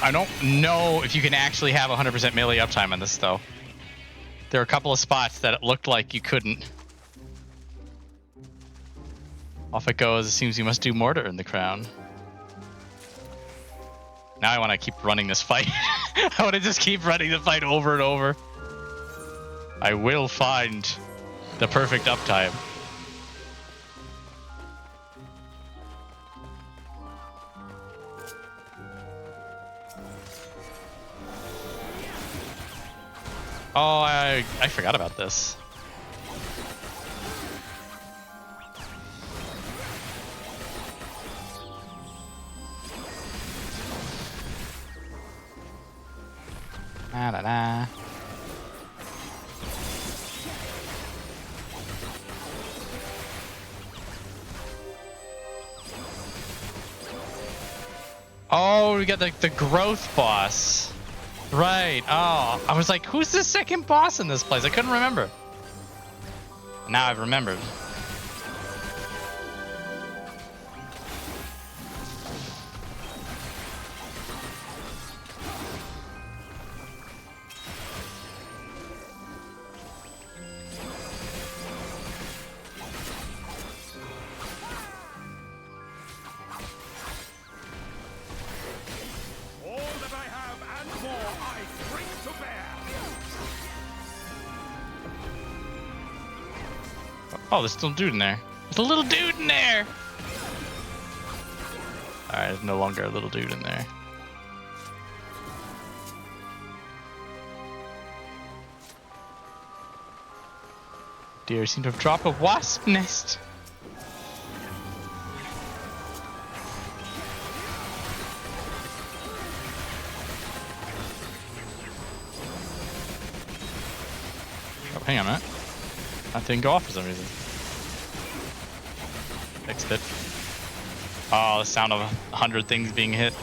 S1: I don't know if you can actually have 100% melee uptime on this, though. There are a couple of spots that it looked like you couldn't. Off it goes. It seems you must do more to earn the crown. Now I want to keep running this fight. I want to just keep running the fight over and over. I will find the perfect uptime. Oh, I forgot about this. Da da da. Oh, we got the growth boss. Right. Oh, I was like, who's the second boss in this place? I couldn't remember. Now I've remembered. Oh, there's still a dude in there. There's a little dude in there! Alright, there's no longer a little dude in there. Deer seem to have dropped a wasp nest. Oh, hang on a minute. That didn't go off for some reason. Fixed it. Oh, the sound of 100 things being hit.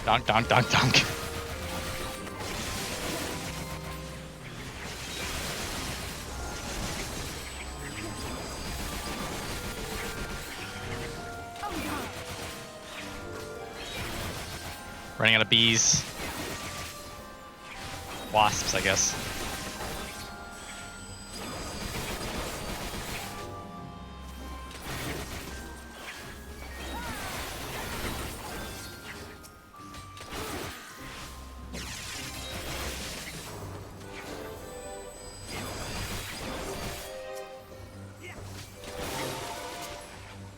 S1: Donk, donk, donk, donk. Running out of bees. Wasps, I guess.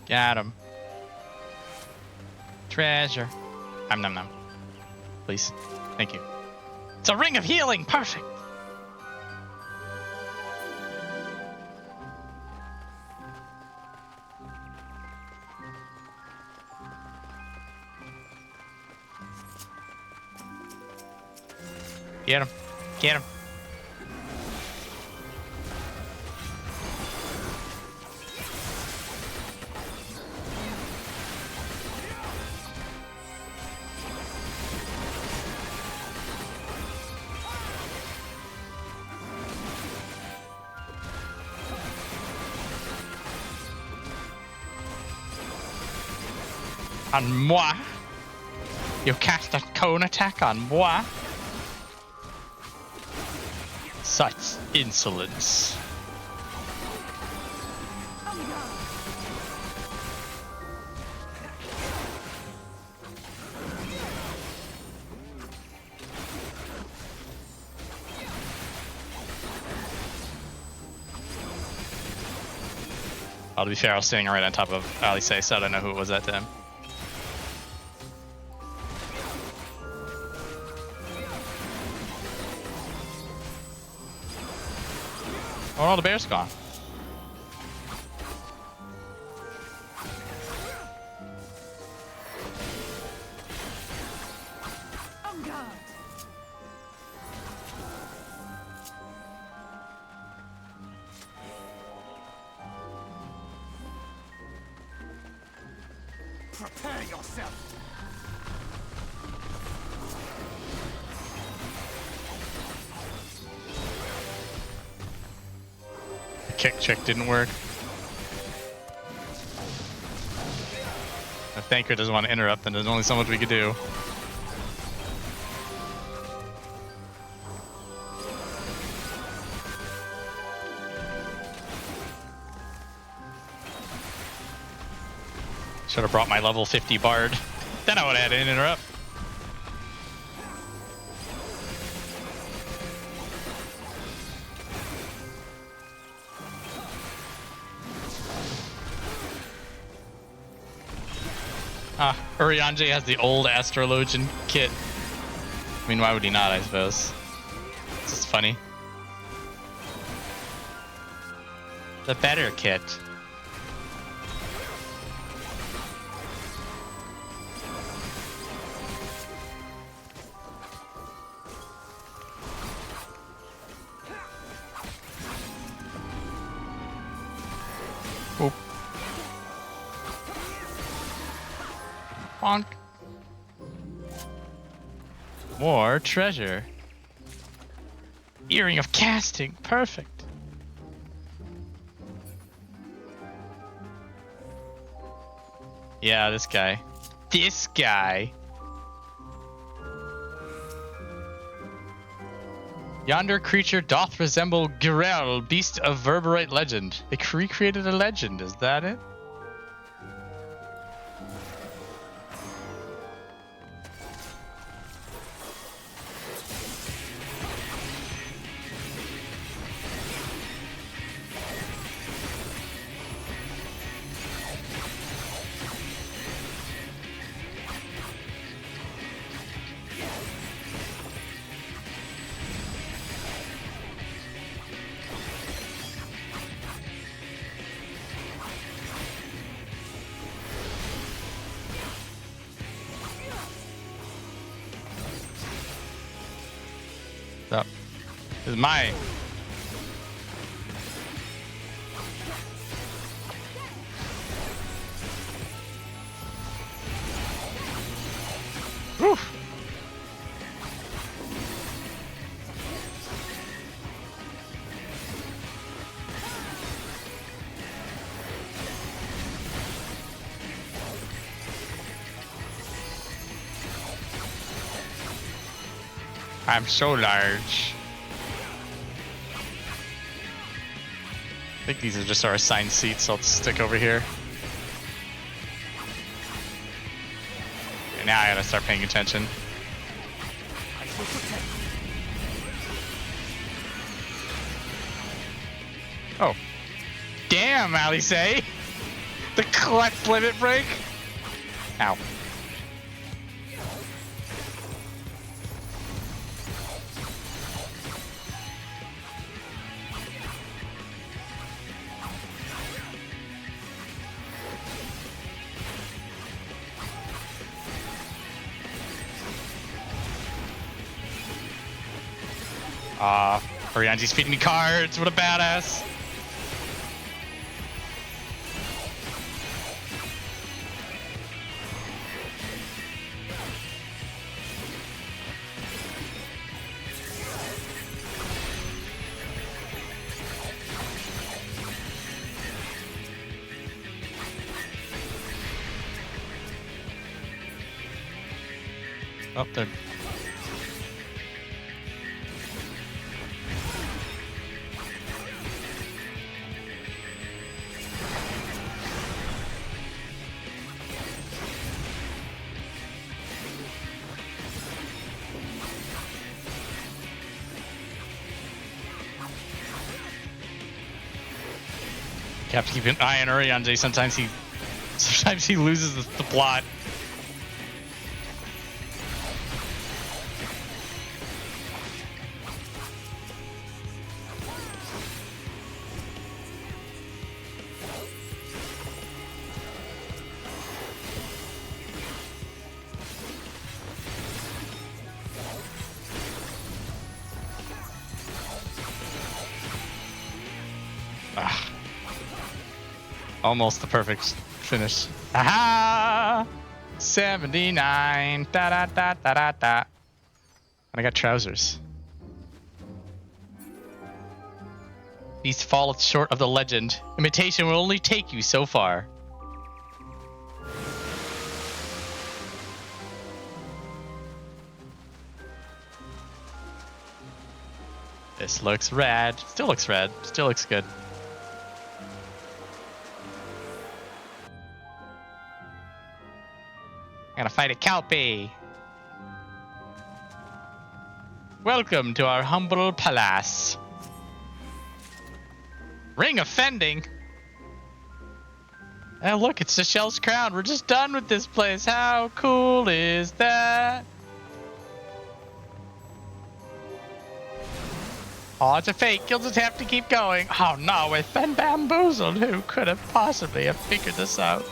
S1: Got him. Treasure. Nom nom. Please. Thank you. It's a ring of healing! Perfect! Get him. Get him. On moi. You cast a cone attack on moi. Such insolence. Oh, to be fair, I was standing right on top of Alice, so I don't know who it was that time. Oh no, the bear's gone.
S2: Prepare yourself.
S1: Kick check didn't work. If Thanker doesn't want to interrupt, then there's only so much we could do. Should have brought my level 50 bard. Then I would have had an interrupt. Ah, Urianger has the old Astrologian kit. I mean, why would he not, I suppose? It's just funny. The better kit. Oop. Bonk. More treasure. Earring of casting. Perfect. Yeah, this guy. This guy. Yonder creature doth resemble Girel, beast of Verberite legend. They recreated a legend, is that it? So, this is my... Whew. I'm so large. I think these are just our assigned seats, so I'll stick over here. And now I gotta start paying attention. Oh. Damn, Alice! The clutch limit break? Ow. Orianji's feeding me cards. What a badass. Oh, they're... You have to keep an eye on Urianger. Sometimes he loses the plot. Almost the perfect finish. Aha! 79. Da da da da da da. And I got trousers. These fall short of the legend. Imitation will only take you so far. This looks rad. Still looks rad. Still looks good. I gotta fight a Kelpie. Welcome to our humble palace. Ring offending. And look, it's the Shell's crown. We're just done with this place. How cool is that? Oh, it's a fake. You'll just have to keep going. Oh no, we've been bamboozled. Who could have possibly have figured this out?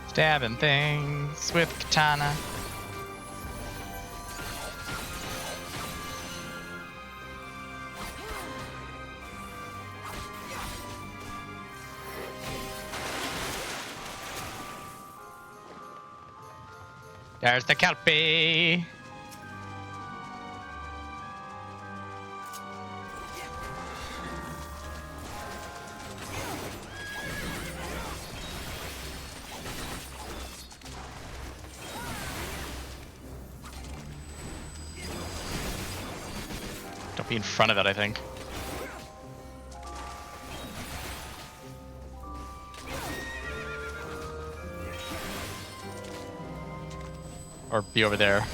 S1: Stabbing things with katana. There's the Kelpie. Be in front of it, I think. Or be over there.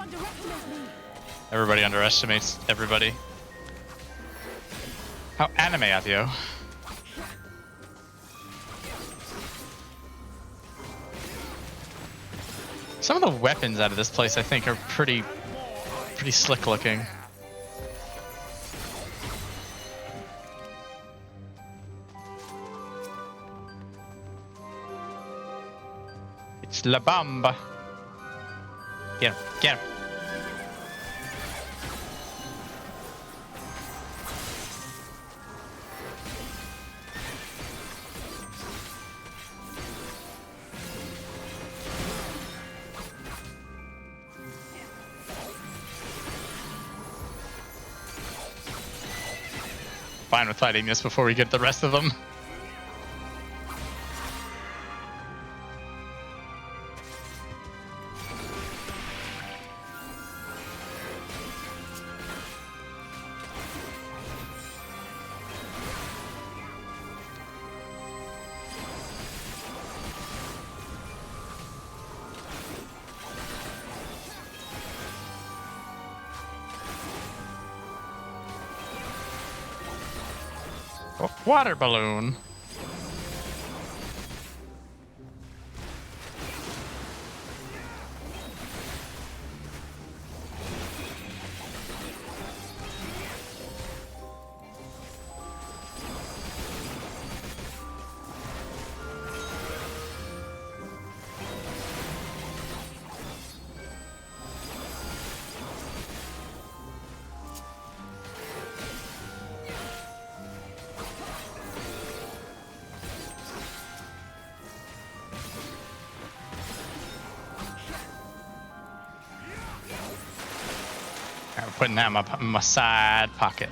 S4: underestimate me.
S1: Everybody underestimates everybody. How anime are you? Some of the weapons out of this place, I think, are pretty slick looking. It's La Bamba. Get him, get him. Fine with fighting this before we get the rest of them. Water balloon. Putting that in my side pocket.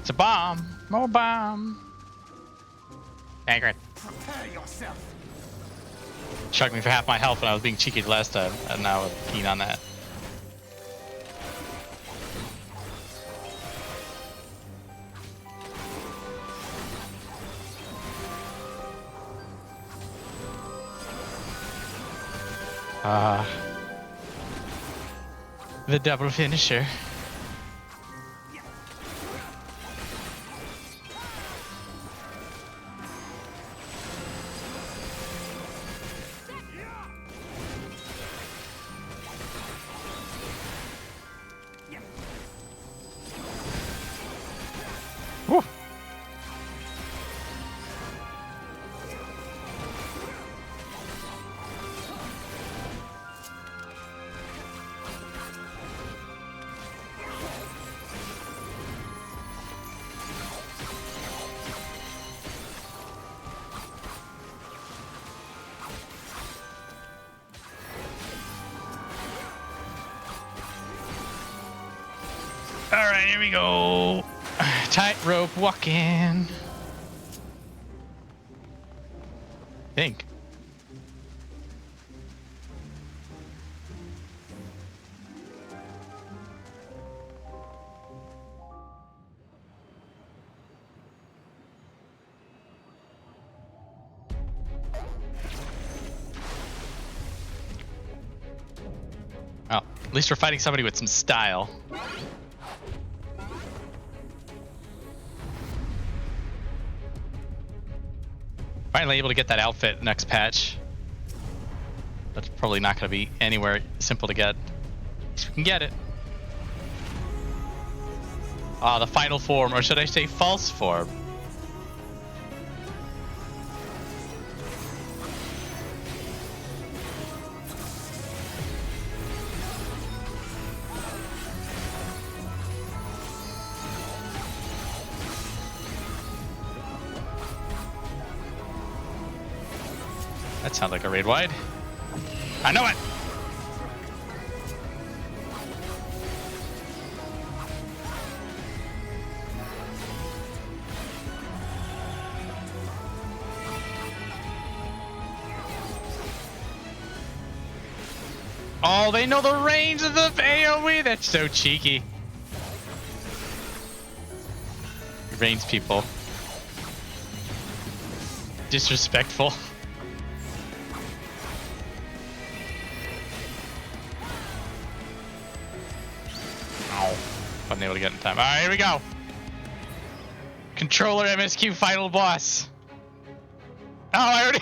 S1: It's a bomb. More bomb. Angry.
S2: Prepare yourself.
S1: Chucked me for half my health when I was being cheeky the last time, and now I'm keen on that. The double finisher. Woo. All right, here we go. Tightrope walking. Think. Oh, at least we're fighting somebody with some style. Finally able to get that outfit next patch. That's probably not going to be anywhere simple to get. We can get it. Ah, the final form, or should I say false form? That sounds like a raid wide. I know it! Oh, they know the range of the AoE! That's so cheeky. Range people. Disrespectful. Wasn't able to get in time. All right, here we go. Controller MSQ final boss. Oh, I already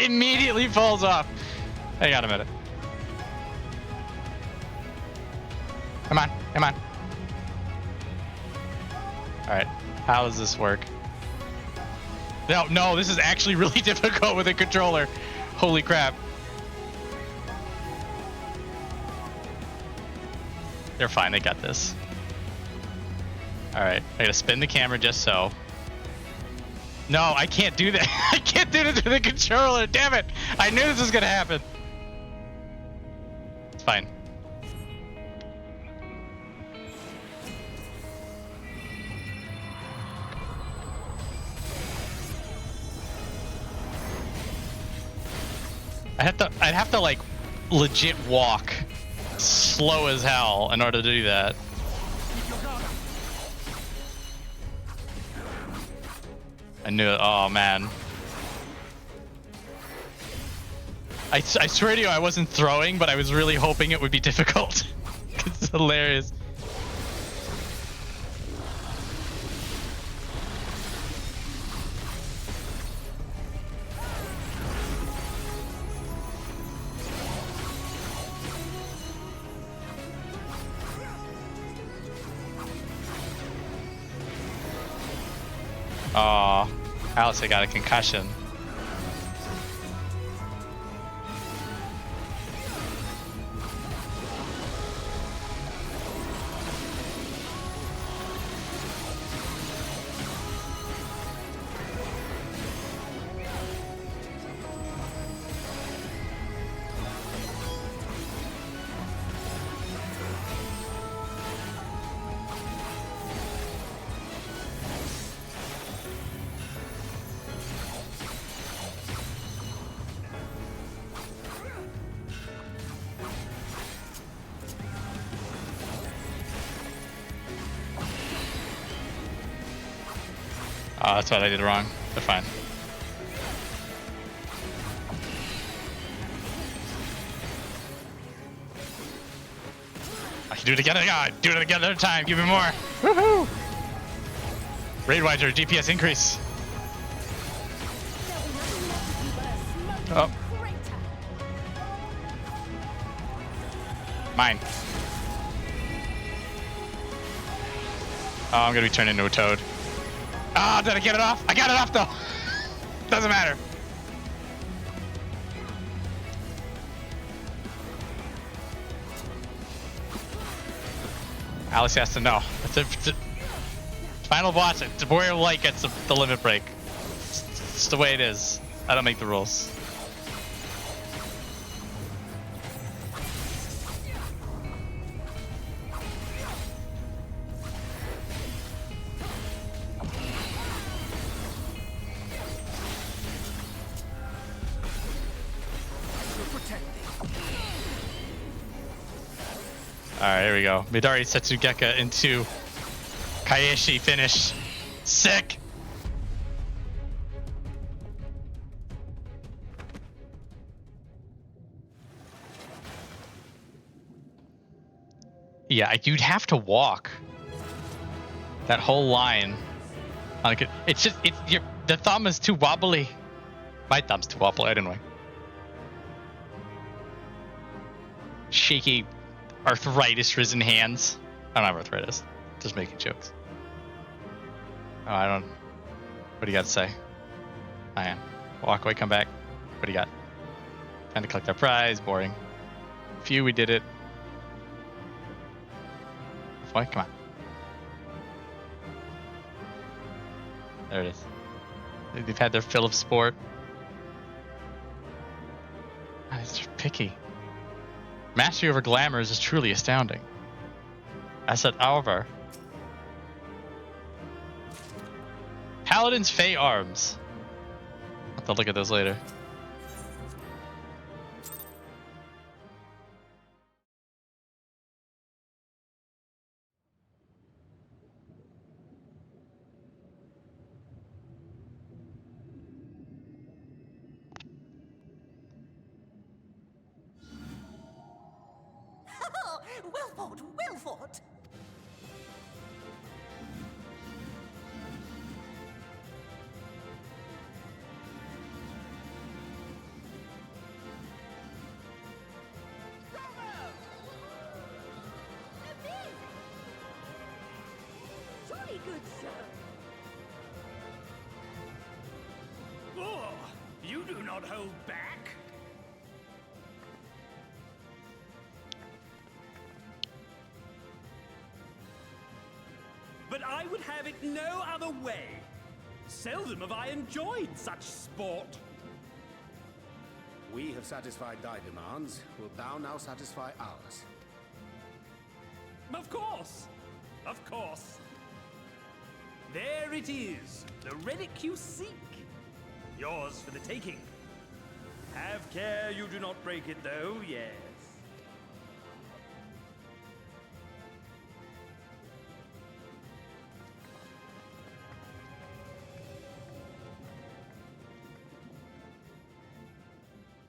S1: immediately falls off. Hang on a minute. Come on, come on. All right, how does this work? No, this is actually really difficult with a controller. Holy crap. They're fine, they got this. All right, I gotta spin the camera just so. No, I can't do that. I can't do this with the controller, damn it. I knew this was gonna happen. It's fine. I'd have to like legit walk slow as hell in order to do that. I knew it. Oh man. I swear to you, I wasn't throwing, but I was really hoping it would be difficult. It's hilarious. Oh, Alice, I got a concussion. Oh, that's what I did wrong. They're fine. I can do it again. God, do it again another time. Give me more. Woohoo! Raid Wiser, DPS increase. Oh. Mine. Oh, I'm gonna be turned into a toad. Ah, did I get it off? I got it off though. Doesn't matter. Alice has to know. It's a final boss. It's a warrior light gets the limit break. It's the way it is. I don't make the rules. Alright, here we go. Midari Setsugeka into Kaeshi finish. Sick! Yeah, you'd have to walk that whole line. Like it's just the thumb is too wobbly. My thumb's too wobbly anyway. Shaky arthritis-risen hands. I don't have arthritis. Just making jokes. Oh, I don't. What do you got to say? I am. Walk away, come back. What do you got? Trying to collect our prize. Boring. Phew, we did it. Boy, come on. There it is. They've had their fill of sport. God, it's just picky. Mastery over glamours is truly astounding. I said, however, Paladin's Fey arms. I'll have to look at those later.
S6: Well fought, well fought. good sir.
S7: Oh, you do not hold back. But I would have it no other way. Seldom have I enjoyed such sport.
S2: We have satisfied thy demands. Wilt thou now satisfy ours?
S7: Of course. Of course. There it is, the relic you seek. Yours for the taking. Have care you do not break it, though, yes.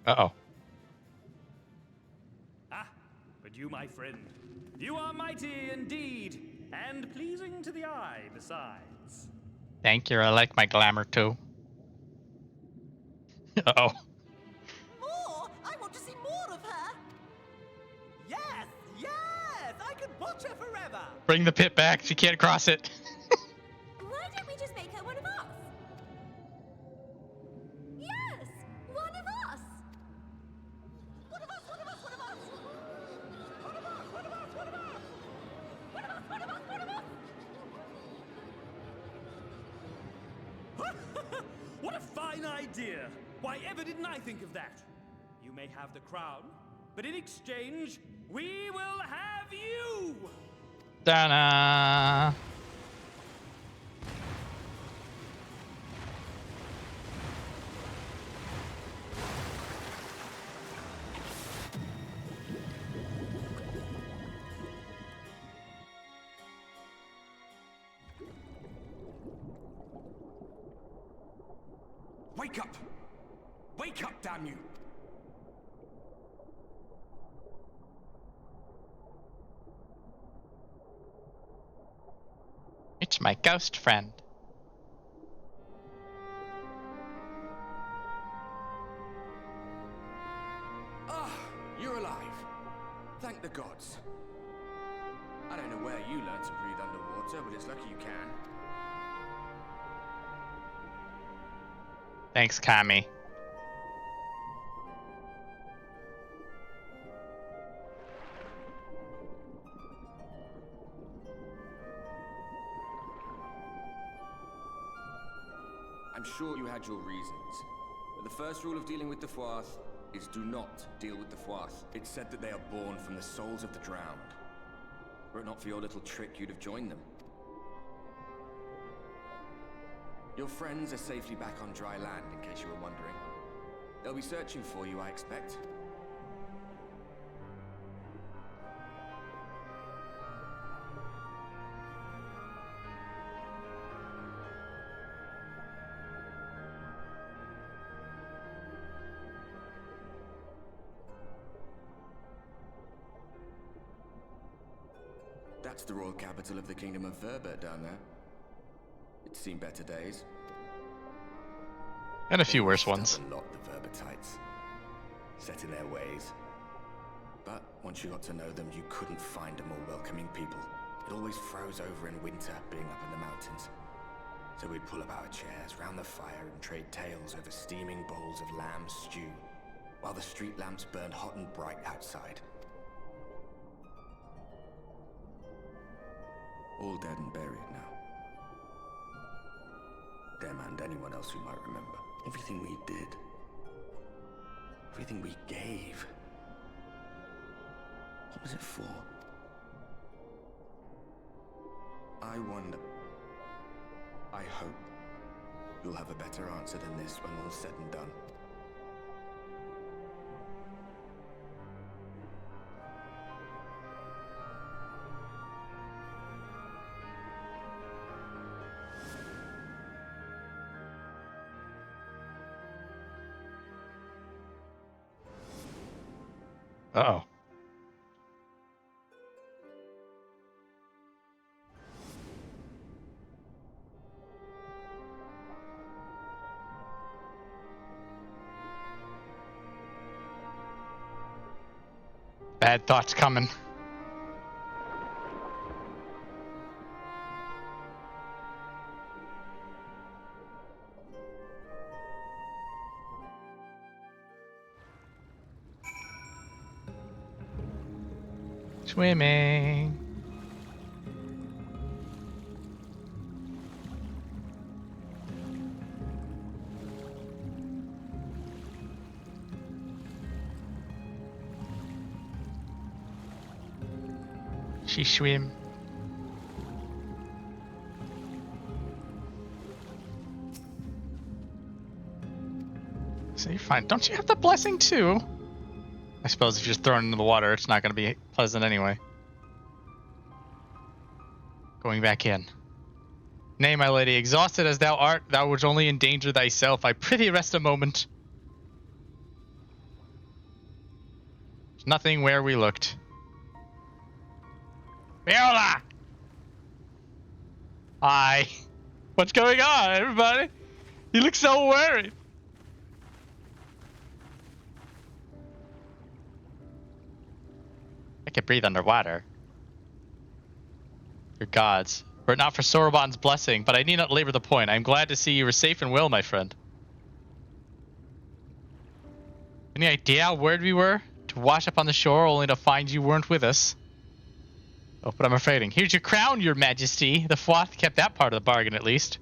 S1: Uh-oh.
S7: Ah, but you, my friend, you are mighty indeed, and pleasing to the eye besides.
S1: Thank you. I like my glamour too. Uh-oh.
S6: More! I want to see more of her! Yes! Yes! I could watch her forever!
S1: Bring the pit back. She can't cross it.
S4: Why don't we just make her one of us? Yes! One of us!
S6: One of us! One of us! One of us! One of us! One of us! One of us! One of us! One of us! One of us!
S7: What a fine idea! Why ever didn't I think of that? You may have the crown, but in exchange, we will have you!
S1: Ta-da!
S8: Wake up! Wake up, damn you!
S1: It's my ghost friend.
S8: Ah, you're alive. Thank the gods. I don't know where you learned to breathe underwater, but it's lucky you can.
S1: Thanks, Kami.
S8: I'm sure you had your reasons. But the first rule of dealing with the Froth is do not deal with the Froth. It's said that they are born from the souls of the drowned. Were it not for your little trick, you'd have joined them. Your friends are safely back on dry land, in case you were wondering. They'll be searching for you, I expect. That's the royal capital of the Kingdom of Verbert down there. It's seen better days.
S1: And a few worse ones.
S8: Stubborn lot, the Verbertites. Set in their ways. But once you got to know them, you couldn't find a more welcoming people. It always froze over in winter, being up in the mountains. So we'd pull up our chairs round the fire and trade tales over steaming bowls of lamb stew, while the street lamps burned hot and bright outside. All dead and buried now. Them and anyone else who might remember. Everything we did. Everything we gave. What was it for? I wonder. I hope you'll have a better answer than this when all's said and done.
S1: Uh-oh. Bad thoughts coming. swimming. She swim. So you're fine. Don't you have the blessing too? I suppose if you're thrown into the water, it's not going to be pleasant anyway. Going back in. Nay, my lady, exhausted as thou art, thou wouldst only endanger thyself. I prithee rest a moment. There's nothing where we looked. Viola! Hi. What's going on, everybody? You look so worried. I can breathe underwater. Your gods. Were it not for Soroban's blessing, but I need not labor the point. I am glad to see you were safe and well, my friend. Any idea how worried we were? To wash up on the shore only to find you weren't with us. Oh, but I'm afraid. Here's your crown, your majesty. The Fwath kept that part of the bargain, at least.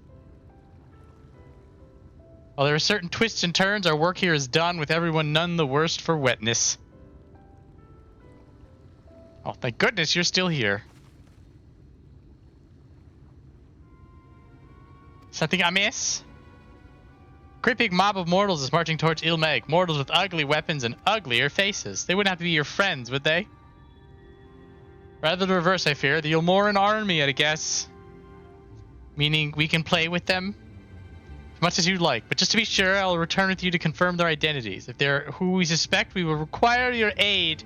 S1: While there are certain twists and turns, our work here is done, with everyone none the worse for wetness. Oh, thank goodness you're still here. Something amiss? A great big mob of mortals is marching towards Nou Mheg. Mortals with ugly weapons and uglier faces. They wouldn't have to be your friends, would they? Rather the reverse, I fear. The Yulmoran army, I guess. Meaning we can play with them as much as you'd like. But just to be sure, I'll return with you to confirm their identities. If they're who we suspect, we will require your aid.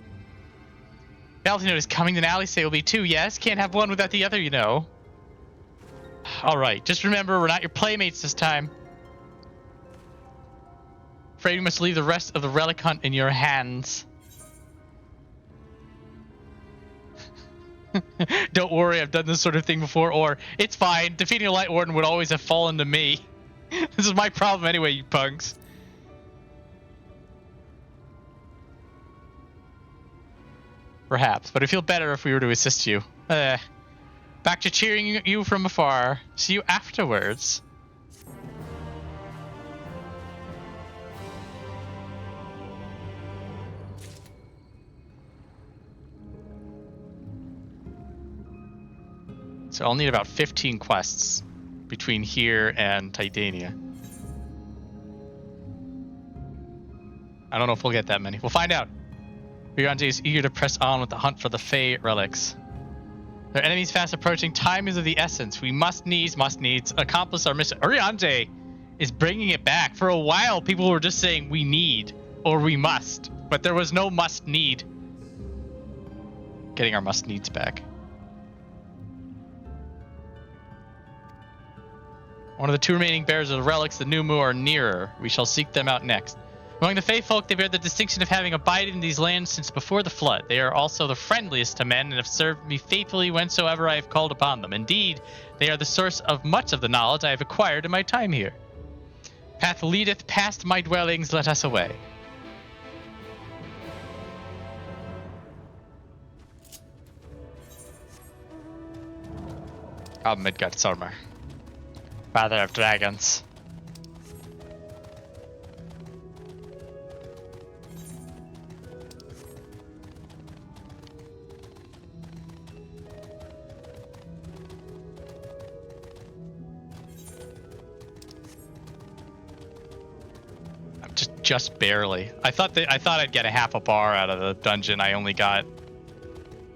S1: Bounty note is coming. The alley say will be too, yes? Can't have one without the other, you know. Alright, just remember, we're not your playmates this time. Afraid we must leave the rest of the relic hunt in your hands. Don't worry, I've done this sort of thing before, or it's fine. Defeating a Light Warden would always have fallen to me. This is my problem anyway, you punks. Perhaps, but I feel better if we were to assist you. Back to cheering you from afar. See you afterwards. So I'll need about 15 quests between here and Titania. I don't know if we'll get that many. We'll find out. Urianger is eager to press on with the hunt for the Fey relics. Their enemies fast approaching. Time is of the essence. We must needs accomplish our mission. Urianger is bringing it back. For a while, people were just saying we need or we must, but there was no must need. Getting our must needs back. One of the two remaining bearers of the relics, the Nou Mou, are nearer. We shall seek them out next. Among the Fey folk, they bear the distinction of having abided in these lands since before the flood. They are also the friendliest to men and have served me faithfully whensoever I have called upon them. Indeed, they are the source of much of the knowledge I have acquired in my time here. Path leadeth past my dwellings, let us away. Midgard's armor. Father of dragons. Just barely. I thought I'd get a half a bar out of the dungeon. I only got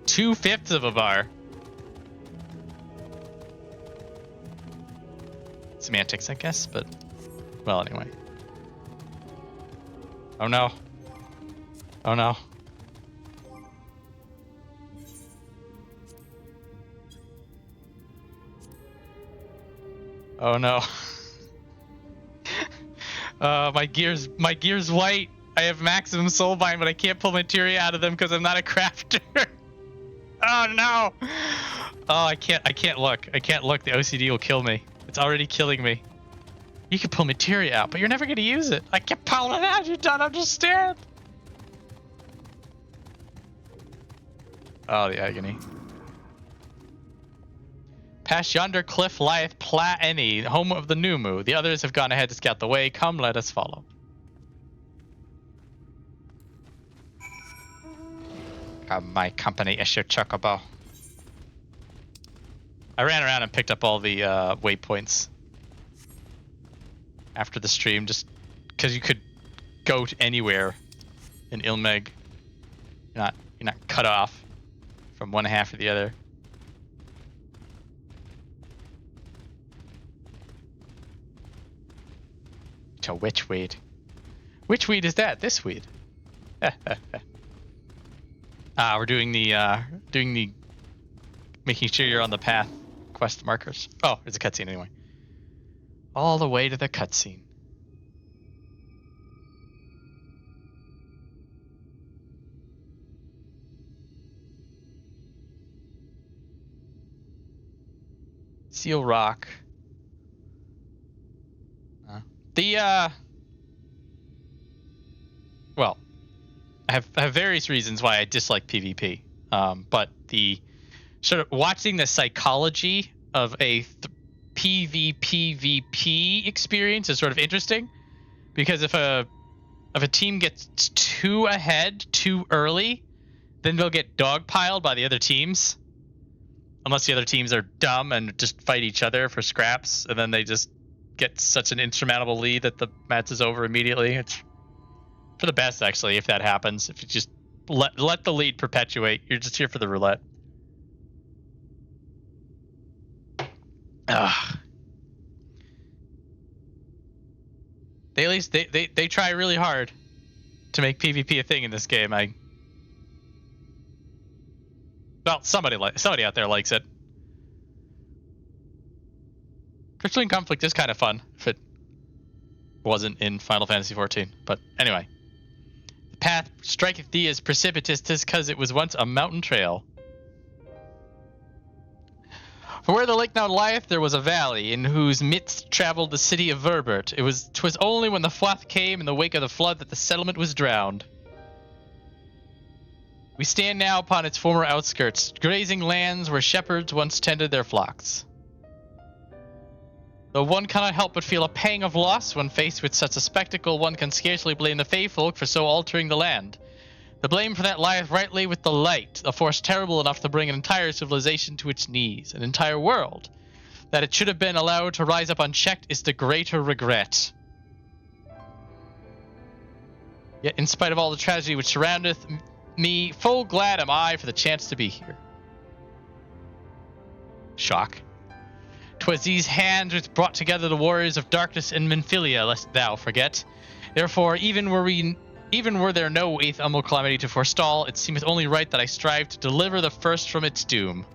S1: 2/5 of a bar. Semantics, I guess, but well, anyway. Oh no. Oh no. Oh no. My gear's white. I have maximum soulbind, but I can't pull materia out of them because I'm not a crafter. Oh no. Oh, I can't look. I can't look. The OCD will kill me. It's already killing me. You can pull materia out, but you're never gonna use it. I can pull it out. You don't understand. Oh, the agony. Past yonder cliff lieth Plaeni, home of the Nou Mou. The others have gone ahead to scout the way. Come, let us follow. Come, my company, issue chocobo. I ran around and picked up all the waypoints after the stream, just because you could go to anywhere in Nou Mheg. You're not cut off from one half or the other. To which weed? Which weed is that? This weed. We're doing the making sure you're on the path quest markers. Oh, there's a cutscene anyway. All the way to the cutscene. Seal Rock. Well, I have various reasons why I dislike PvP. But the sort of watching the psychology of a PvPvP experience is sort of interesting, because if a team gets too ahead too early, then they'll get dogpiled by the other teams. Unless the other teams are dumb and just fight each other for scraps, and then they just get such an insurmountable lead that the match is over immediately. It's for the best, actually, if that happens. If you just let the lead perpetuate, you're just here for the roulette. They at least they try really hard to make PvP a thing in this game. Well, somebody out there likes it. Crystalline Conflict is kind of fun if it wasn't in Final Fantasy XIV. But anyway, the path striketh thee as precipitous, 'tis because it was once a mountain trail. For where the lake now lieth, there was a valley, in whose midst travelled the city of Verbert. 'Twas only when the flood came in the wake of the flood that the settlement was drowned. We stand now upon its former outskirts, grazing lands where shepherds once tended their flocks. Though one cannot help but feel a pang of loss when faced with such a spectacle, one can scarcely blame the Fey folk for so altering the land. The blame for that lieth rightly with the Light, a force terrible enough to bring an entire civilization to its knees, an entire world. That it should have been allowed to rise up unchecked is the greater regret. Yet in spite of all the tragedy which surroundeth me, full glad am I for the chance to be here. Shock. 'Twas these hands which brought together the warriors of darkness and Minfilia, lest thou forget. Therefore, even were there no eighth humble calamity to forestall, it seemeth only right that I strive to deliver the first from its doom.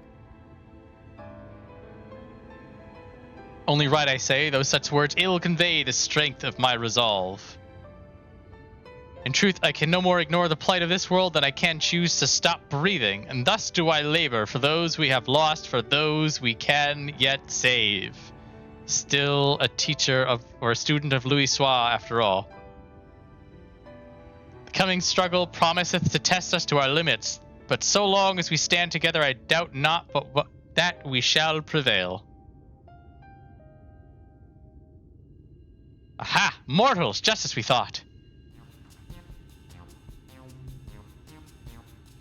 S1: Only right, I say, though such words ill convey the strength of my resolve. In truth, I can no more ignore the plight of this world than I can choose to stop breathing, and thus do I labor for those we have lost, for those we can yet save. Still a teacher of, or a student of Louis Soir, after all. The coming struggle promiseth to test us to our limits, but so long as we stand together, I doubt not but that we shall prevail. Aha! Mortals, just as we thought.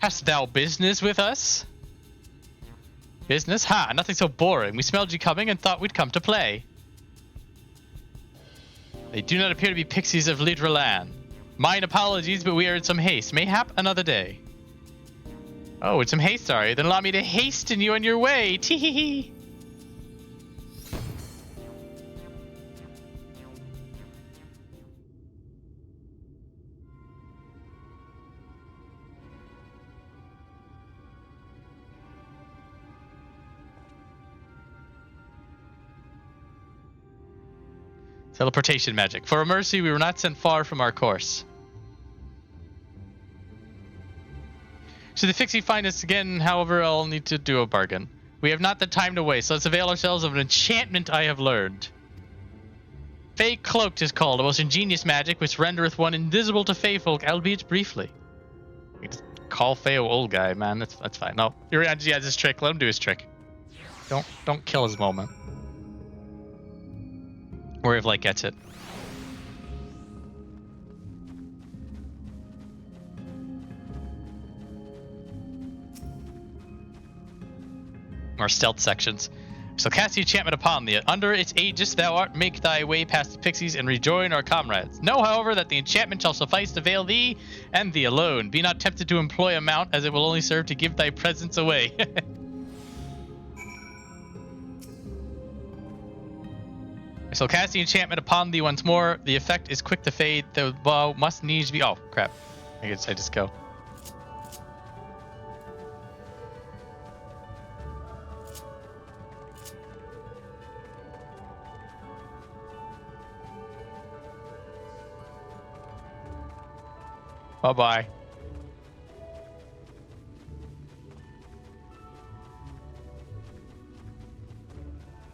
S1: Hast thou business with us? Business? Ha! Nothing so boring. We smelled you coming and thought we'd come to play. They do not appear to be pixies of Lidralan. Mine apologies, but we are in some haste. Mayhap another day. Oh, in some haste, are you? Then allow me to hasten you on your way. Tee-hee-hee. Teleportation magic. For a mercy, we were not sent far from our course. Should the Fixie find us again, however, I'll need to do a bargain. We have not the time to waste. Let's avail ourselves of an enchantment I have learned. Fey Cloaked is called, a most ingenious magic which rendereth one invisible to Fey folk, albeit briefly. We just call Feo old guy, man. That's fine. No, Urianger has his trick. Let him do his trick. Don't kill his moment. Or if Light gets it. Or stealth sections. So cast the enchantment upon thee. Under its aegis thou art, make thy way past the pixies and rejoin our comrades. Know, however, that the enchantment shall suffice to veil thee and thee alone. Be not tempted to employ a mount, as it will only serve to give thy presence away. So cast the enchantment upon thee once more. The effect is quick to fade. The bow must needs be... Oh, crap. I guess I just go. Bye-bye.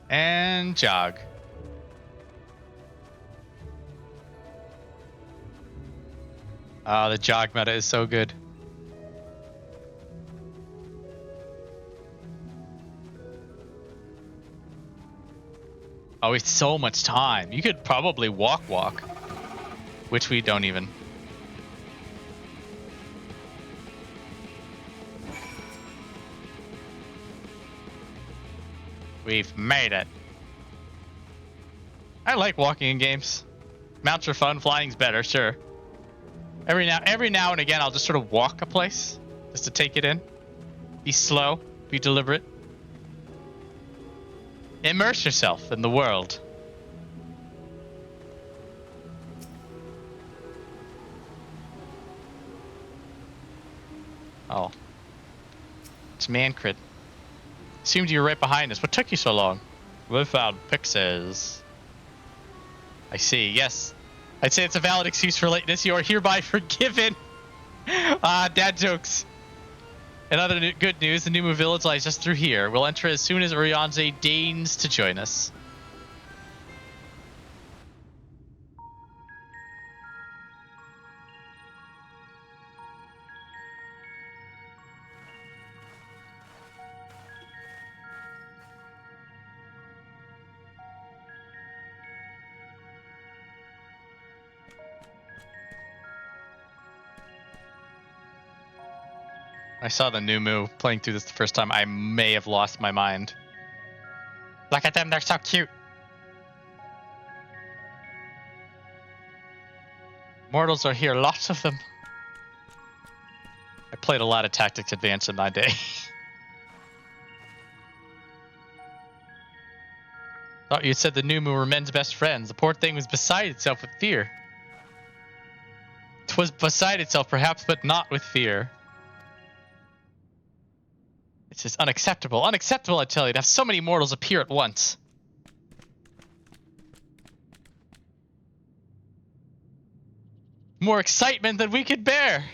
S1: And jog. Oh, the jog meta is so good. Oh, it's so much time. You could probably walk, which we don't even. We've made it. I like walking in games. Mounts are fun, flying's better, sure. Every now and again, I'll just sort of walk a place just to take it in. Be slow, be deliberate. Immerse yourself in the world. Oh. It's Mancrit. Assumed you were right behind us. What took you so long? We found pixies. I see, yes. I'd say it's a valid excuse for lateness. You are hereby forgiven. Dad jokes. And other good news, the Nou Mou village lies just through here. We'll enter as soon as Urianger deigns to join us. I saw the Nou Mou playing through this the first time. I may have lost my mind. Look at them, they're so cute. Mortals are here, lots of them. I played a lot of Tactics Advance in my day. Thought you said the Nou Mou were men's best friends. The poor thing was beside itself with fear. 'Twas beside itself perhaps, but not with fear. It's just unacceptable. Unacceptable, I tell you, to have so many mortals appear at once. More excitement than we could bear.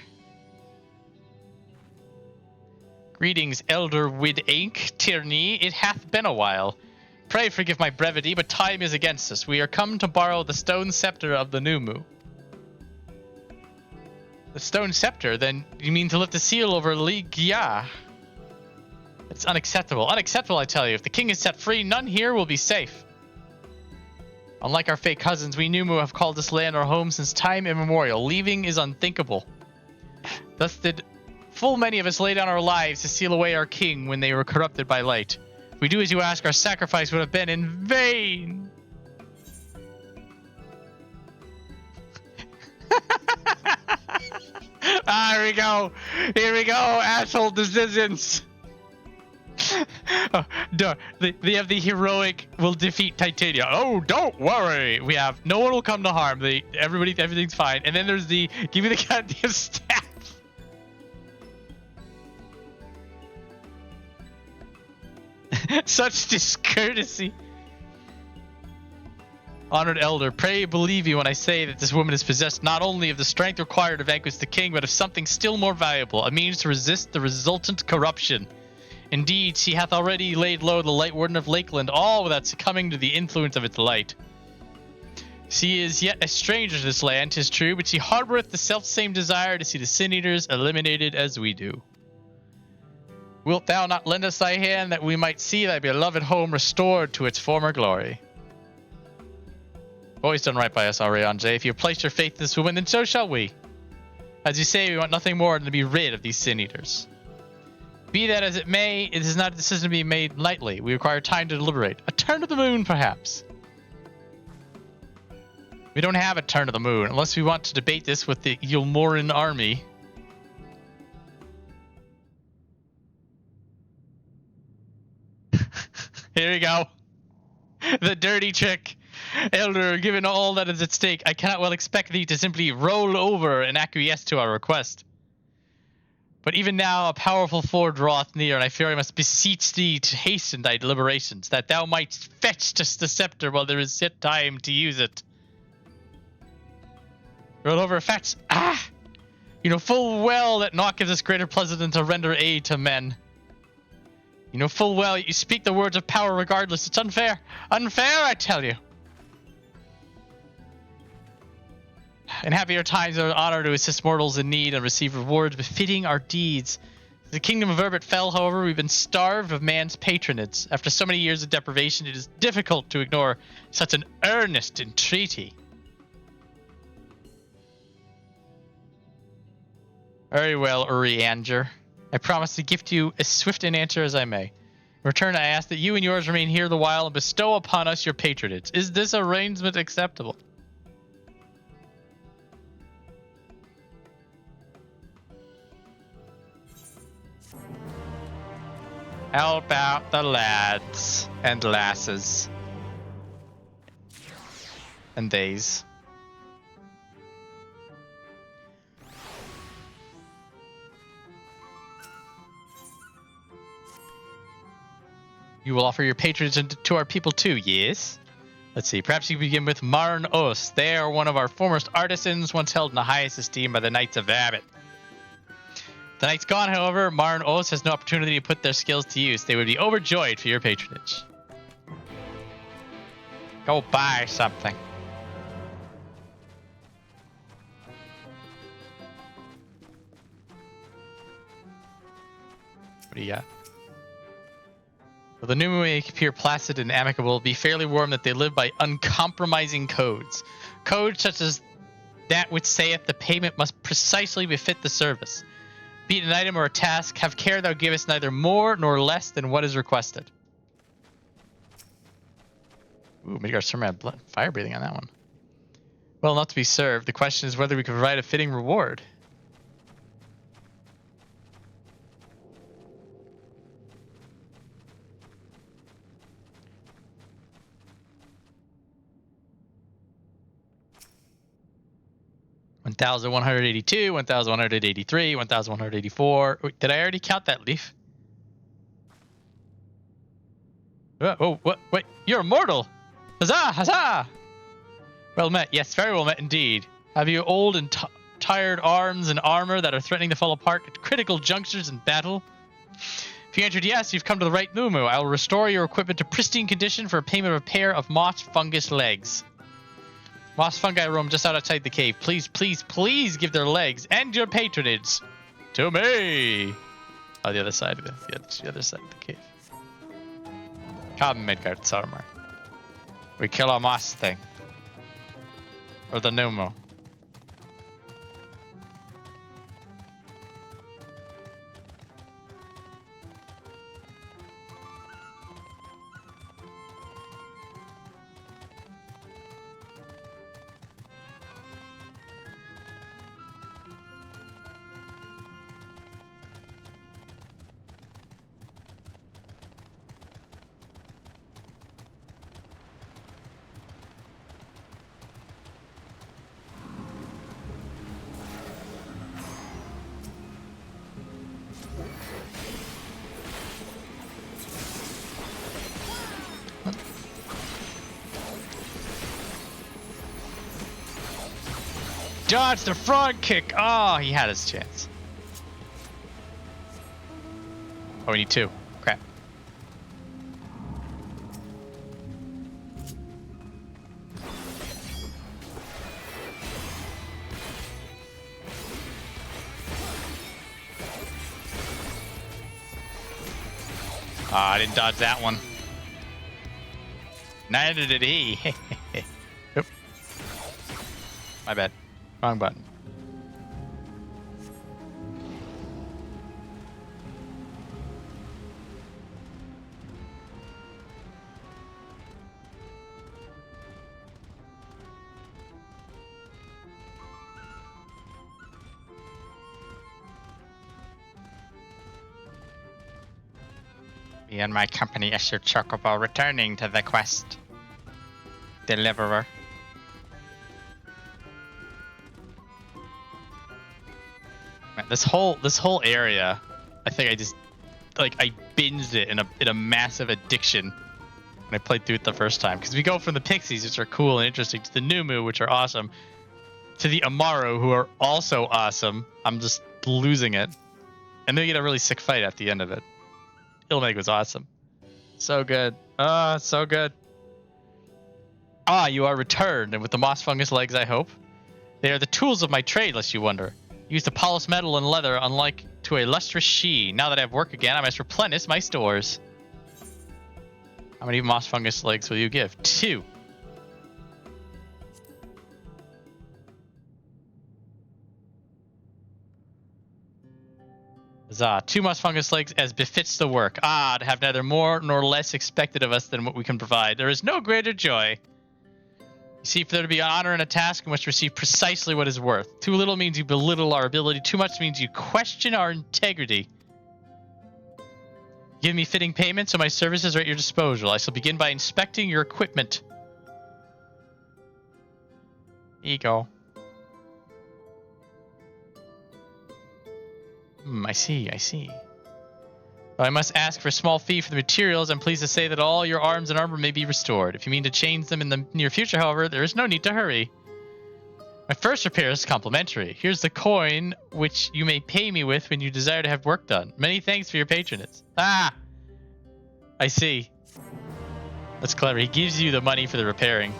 S1: Greetings, Elder Wid Aink, Tierney. It hath been a while. Pray forgive my brevity, but time is against us. We are come to borrow the stone scepter of the Nou Mou. The stone scepter? Then you mean to lift the seal over Ligia? It's unacceptable. Unacceptable, I tell you. If the king is set free, none here will be safe. Unlike our fake cousins, we Nou Mou have called this land our home since time immemorial. Leaving is unthinkable. Thus did full many of us lay down our lives to seal away our king when they were corrupted by light. If we do as you ask, our sacrifice would have been in vain. Here we go. Here we go. Asshole decisions. They have the heroic will defeat Titania. Oh, don't worry. We have no one will come to harm. Everything's fine. And then there's the give me the goddamn staff. Such discourtesy. Honored elder, pray believe me when I say that this woman is possessed not only of the strength required to vanquish the king, but of something still more valuable, a means to resist the resultant corruption. Indeed, she hath already laid low the Light Warden of Lakeland, all without succumbing to the influence of its light. She is yet a stranger to this land, 'tis true, but she harboureth the self-same desire to see the Sin Eaters eliminated as we do. Wilt thou not lend us thy hand that we might see thy beloved home restored to its former glory? Always done right by us, Ariane. If you have placed your faith in this woman, then so shall we. As you say, we want nothing more than to be rid of these Sin Eaters. Be that as it may, it is not a decision to be made lightly. We require time to deliberate. A turn to the moon, perhaps. We don't have a turn to the moon, unless we want to debate this with the Yulmoran army. Here we go. The dirty trick. Elder, given all that is at stake, I cannot well expect thee to simply roll over and acquiesce to our request. But even now a powerful foe draweth near, and I fear I must beseech thee to hasten thy deliberations, that thou mightst fetch us the scepter while there is yet time to use it. Roll over, fetch. Ah! You know full well that naught gives us greater pleasure than to render aid to men. You know full well you speak the words of power regardless. It's unfair. Unfair, I tell you. In happier times, our honor to assist mortals in need and receive rewards befitting our deeds. The kingdom of Urbit fell, however, we've been starved of man's patronage. After so many years of deprivation, it is difficult to ignore such an earnest entreaty. Very well, Urianger. I promise to gift you as swift an answer as I may. In return, I ask that you and yours remain here the while and bestow upon us your patronage. Is this arrangement acceptable? Help out the lads and lasses. And theys. You will offer your patronage to our people too, yes? Let's see, perhaps you begin with Marn Os. They are one of our foremost artisans, once held in the highest esteem by the Knights of Abbott. The night's gone, however, Marn Os has no opportunity to put their skills to use. They would be overjoyed for your patronage. Go buy something. What do you got? Though the Nou Mou may appear placid and amicable, be fairly warned that they live by uncompromising codes. Codes such as that which saith the payment must precisely befit the service. Be it an item or a task, have care thou givest neither more nor less than what is requested. Ooh, Midgard Sermon had fire breathing on that one. Well, not to be served. The question is whether we can provide a fitting reward. $1,182, $1,183, $1,184. Wait, did I already count that leaf? Oh, what? Wait, you're immortal! Huzzah! Huzzah! Well met. Yes, very well met indeed. Have you old and tired arms and armor that are threatening to fall apart at critical junctures in battle? If you answered yes, you've come to the right Nou Mou. I will restore your equipment to pristine condition for a payment of a pair of moss fungus legs. Moss fungi roam just outside the cave. Please, please, please give their legs and your patronage to me. Oh, the other side of the other side of the cave. Come, Midgard Sarmar. We kill a moss thing. Or the Nou Mou. Dodge the frog kick! Oh, he had his chance. Oh, we need two. Crap. I didn't dodge that one. Neither did he. Oop. My bad. Wrong button. Me and my company issue Chocobo returning to the quest. Deliverer. Man, this whole area, I think I just I binged it in a massive addiction when I played through it the first time. Because we go from the Pixies, which are cool and interesting, to the Nou Mou, which are awesome, to the Amaro, who are also awesome. I'm just losing it. And then you get a really sick fight at the end of it. Nou Mheg was awesome. So good. Ah, so good. Ah, you are returned, and with the moss fungus legs, I hope. They are the tools of my trade, lest you wonder. Used to polish metal and leather, unlike to a lustrous she. Now that I have work again, I must replenish my stores. How many moss fungus legs will you give? 2. Huzzah. 2 moss fungus legs as befits the work. Ah, to have neither more nor less expected of us than what we can provide. There is no greater joy. You see, for there to be honor in a task, we must receive precisely what is worth. Too little means you belittle our ability. Too much means you question our integrity. Give me fitting payment, so my services are at your disposal. I shall begin by inspecting your equipment. Here you go. I see. Well, I must ask for a small fee for the materials. I'm pleased to say that all your arms and armor may be restored. If you mean to change them in the near future, however, there is no need to hurry. My first repair is complimentary. Here's the coin which you may pay me with when you desire to have work done. Many thanks for your patronage. Ah! I see. That's clever. He gives you the money for the repairing.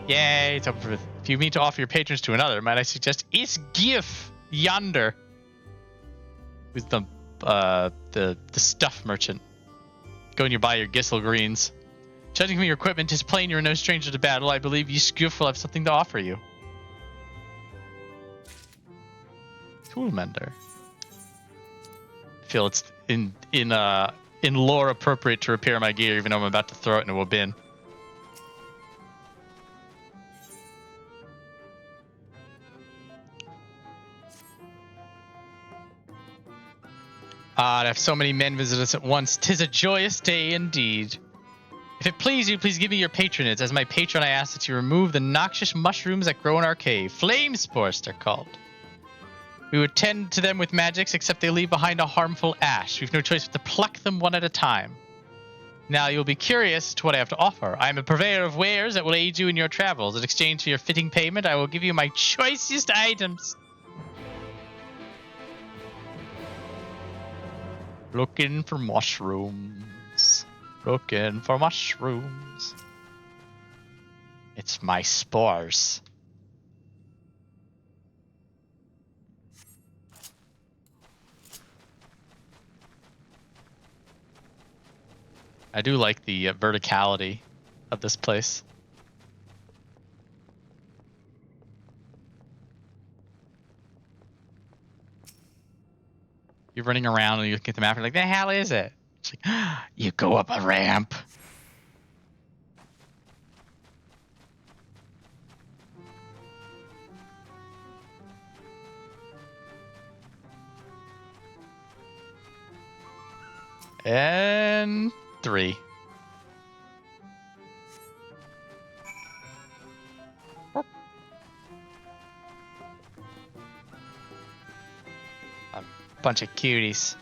S1: Yay! It's over. If you mean to offer your patrons to another, might I suggest Isgif yonder, who's the stuff merchant. Go and you buy your Gissel greens. Judging from your equipment, 'tis plain you're no stranger to battle. I believe Yskuf will have something to offer you. Toolmender. I feel it's in lore appropriate to repair my gear, even though I'm about to throw it into a bin. Ah, to have so many men visit us at once, 'tis a joyous day indeed. If it please you, please give me your patronage. As my patron, I ask that you remove the noxious mushrooms that grow in our cave. Flame spores, they're called. We would tend to them with magics, except they leave behind a harmful ash. We've no choice but to pluck them one at a time. Now, you'll be curious to what I have to offer. I am a purveyor of wares that will aid you in your travels. In exchange for your fitting payment, I will give you my choicest items. Looking for mushrooms. Looking for mushrooms. It's my spores. I do like the verticality of this place. You're running around and you look at the map and you're like, the hell is it? It's like, you go up a ramp. And 3. A bunch of cuties.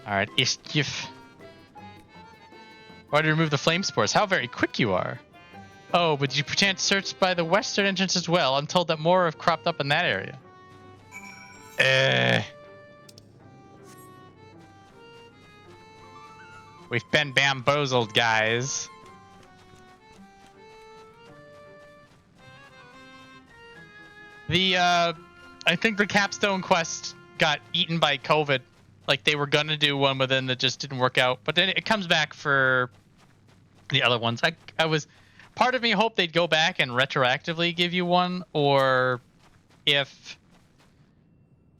S1: Alright, Ishkif. Why did you remove the flame spores? How very quick you are. Oh, but did you perchance search by the western entrance as well? I'm told that more have cropped up in that area. We've been bamboozled, guys. The I think the capstone quest got eaten by COVID. Like they were gonna do one, but then it just didn't work out. But then it comes back for the other ones. I was, part of me hoped they'd go back and retroactively give you one, or if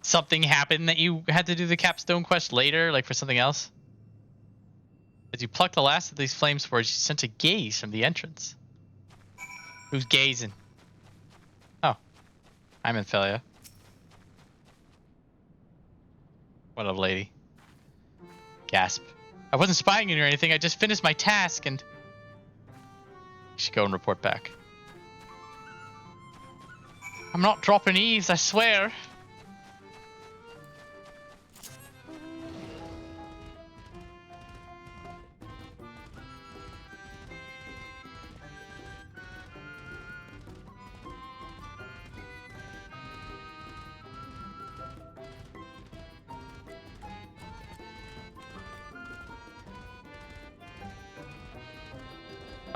S1: something happened that you had to do the capstone quest later, like for something else. As you pluck the last of these flame spores, you sense a gaze from the entrance. Who's gazing? Oh, I'm Minfilia. What up, lady? Gasp. I wasn't spying on you or anything. I just finished my task and... You should go and report back. I'm not dropping eaves, I swear.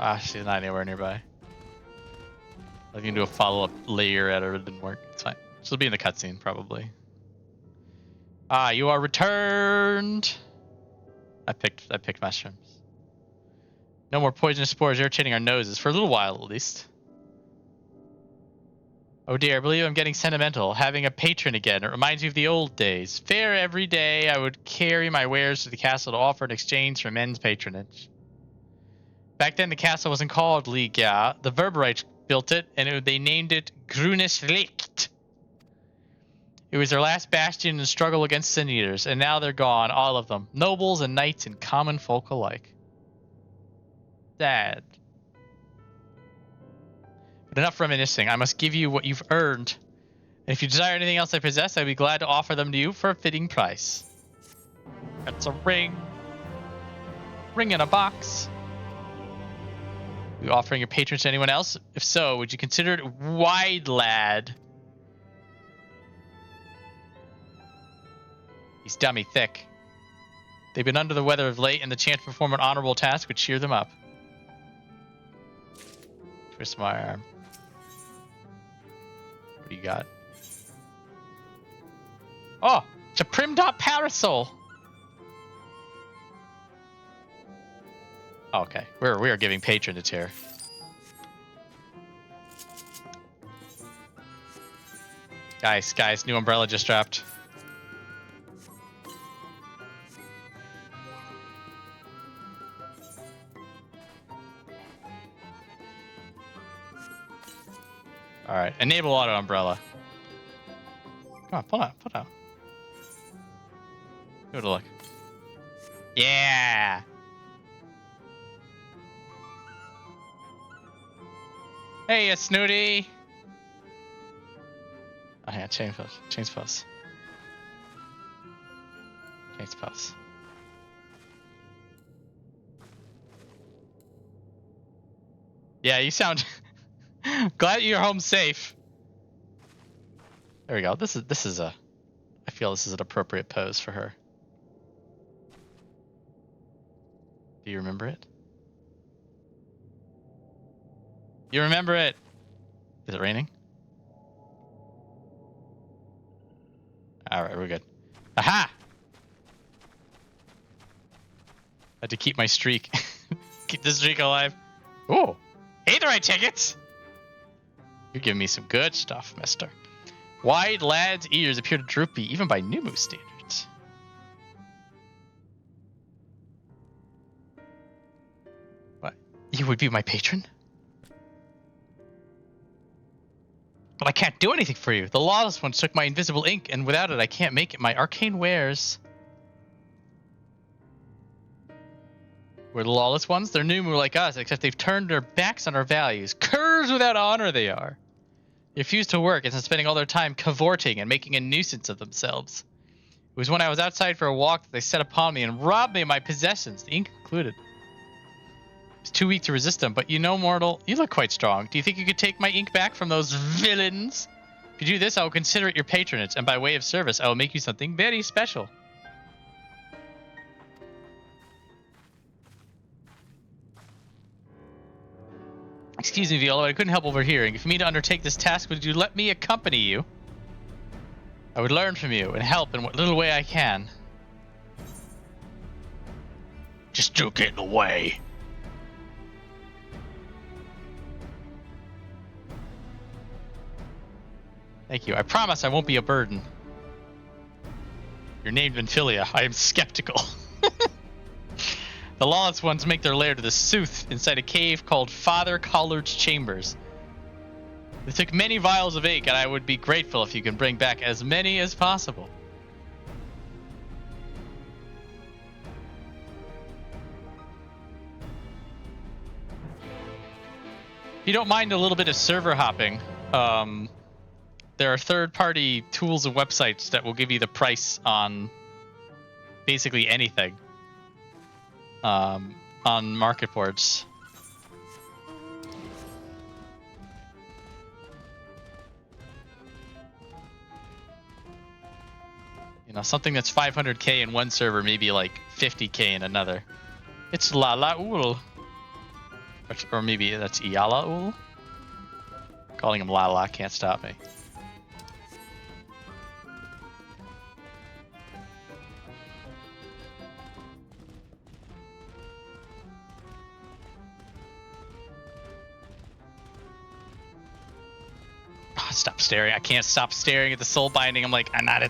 S1: Ah, she's not anywhere nearby. I can do a follow-up layer at her, it didn't work. It's fine. She'll be in the cutscene, probably. Ah, you are returned. I picked mushrooms. No more poisonous spores irritating our noses, for a little while at least. Oh dear, I believe I'm getting sentimental. Having a patron again. It reminds me of the old days. Fair every day, I would carry my wares to the castle to offer in exchange for men's patronage. Back then, the castle wasn't called Liga. The Verberites built it, and they named it Grünes Licht. It was their last bastion in the struggle against Sin Eaters, and now they're gone, all of them. Nobles and knights and common folk alike. Sad. But enough reminiscing. I must give you what you've earned. And if you desire anything else I possess, I'd be glad to offer them to you for a fitting price. That's a ring. Ring in a box. Are you offering your patronage to anyone else? If so, would you consider it wide, lad? He's dummy thick. They've been under the weather of late, and the chance to perform an honorable task would cheer them up. Twist my arm. What do you got? Oh, it's a prim dot parasol. Oh, okay, we are giving patronage here. Guys, new umbrella just dropped. All right, enable auto umbrella. Come on, pull out. Give it a look. Yeah. Hey, you snooty. Oh yeah, change pose. Change pose. Yeah, you sound glad you're home safe. There we go. This is a I feel this is an appropriate pose for her. Do you remember it? You remember it? Is it raining? All right, we're good. Aha! I had to keep my streak. Keep the streak alive. Ooh, Aetherite tickets! You're giving me some good stuff, mister. Wide lad's ears appear to droopy even by Nou Mou standards. What? You would be my patron? But I can't do anything for you. The lawless ones took my invisible ink, and without it I can't make it my arcane wares. We're the lawless ones? They're Nou Mou like us, except they've turned their backs on our values. Curs without honor they are. They refuse to work, and spending all their time cavorting and making a nuisance of themselves. It was when I was outside for a walk that they set upon me and robbed me of my possessions, the ink included. I was too weak to resist them, but you know, mortal, you look quite strong. Do you think you could take my ink back from those villains? If you do this, I will consider it your patronage, and by way of service, I will make you something very special. Excuse me, Viola, but I couldn't help overhearing. If you mean to undertake this task, would you let me accompany you? I would learn from you and help in what little way I can. Just don't get in the way. Thank you. I promise I won't be a burden. You're named Minfilia. I am skeptical. The lawless ones make their lair to the Sooth inside a cave called Father Collard's Chambers. They took many vials of ink, and I would be grateful if you can bring back as many as possible. If you don't mind a little bit of server hopping, there are third-party tools and websites that will give you the price on basically anything on market boards. You know, something that's 500k in one server, maybe like 50k in another. It's Lala-ul. Or maybe that's Iala-ul. Calling him Lala can't stop me. Oh, stop staring. I can't stop staring at the soul binding. I'm like, I gotta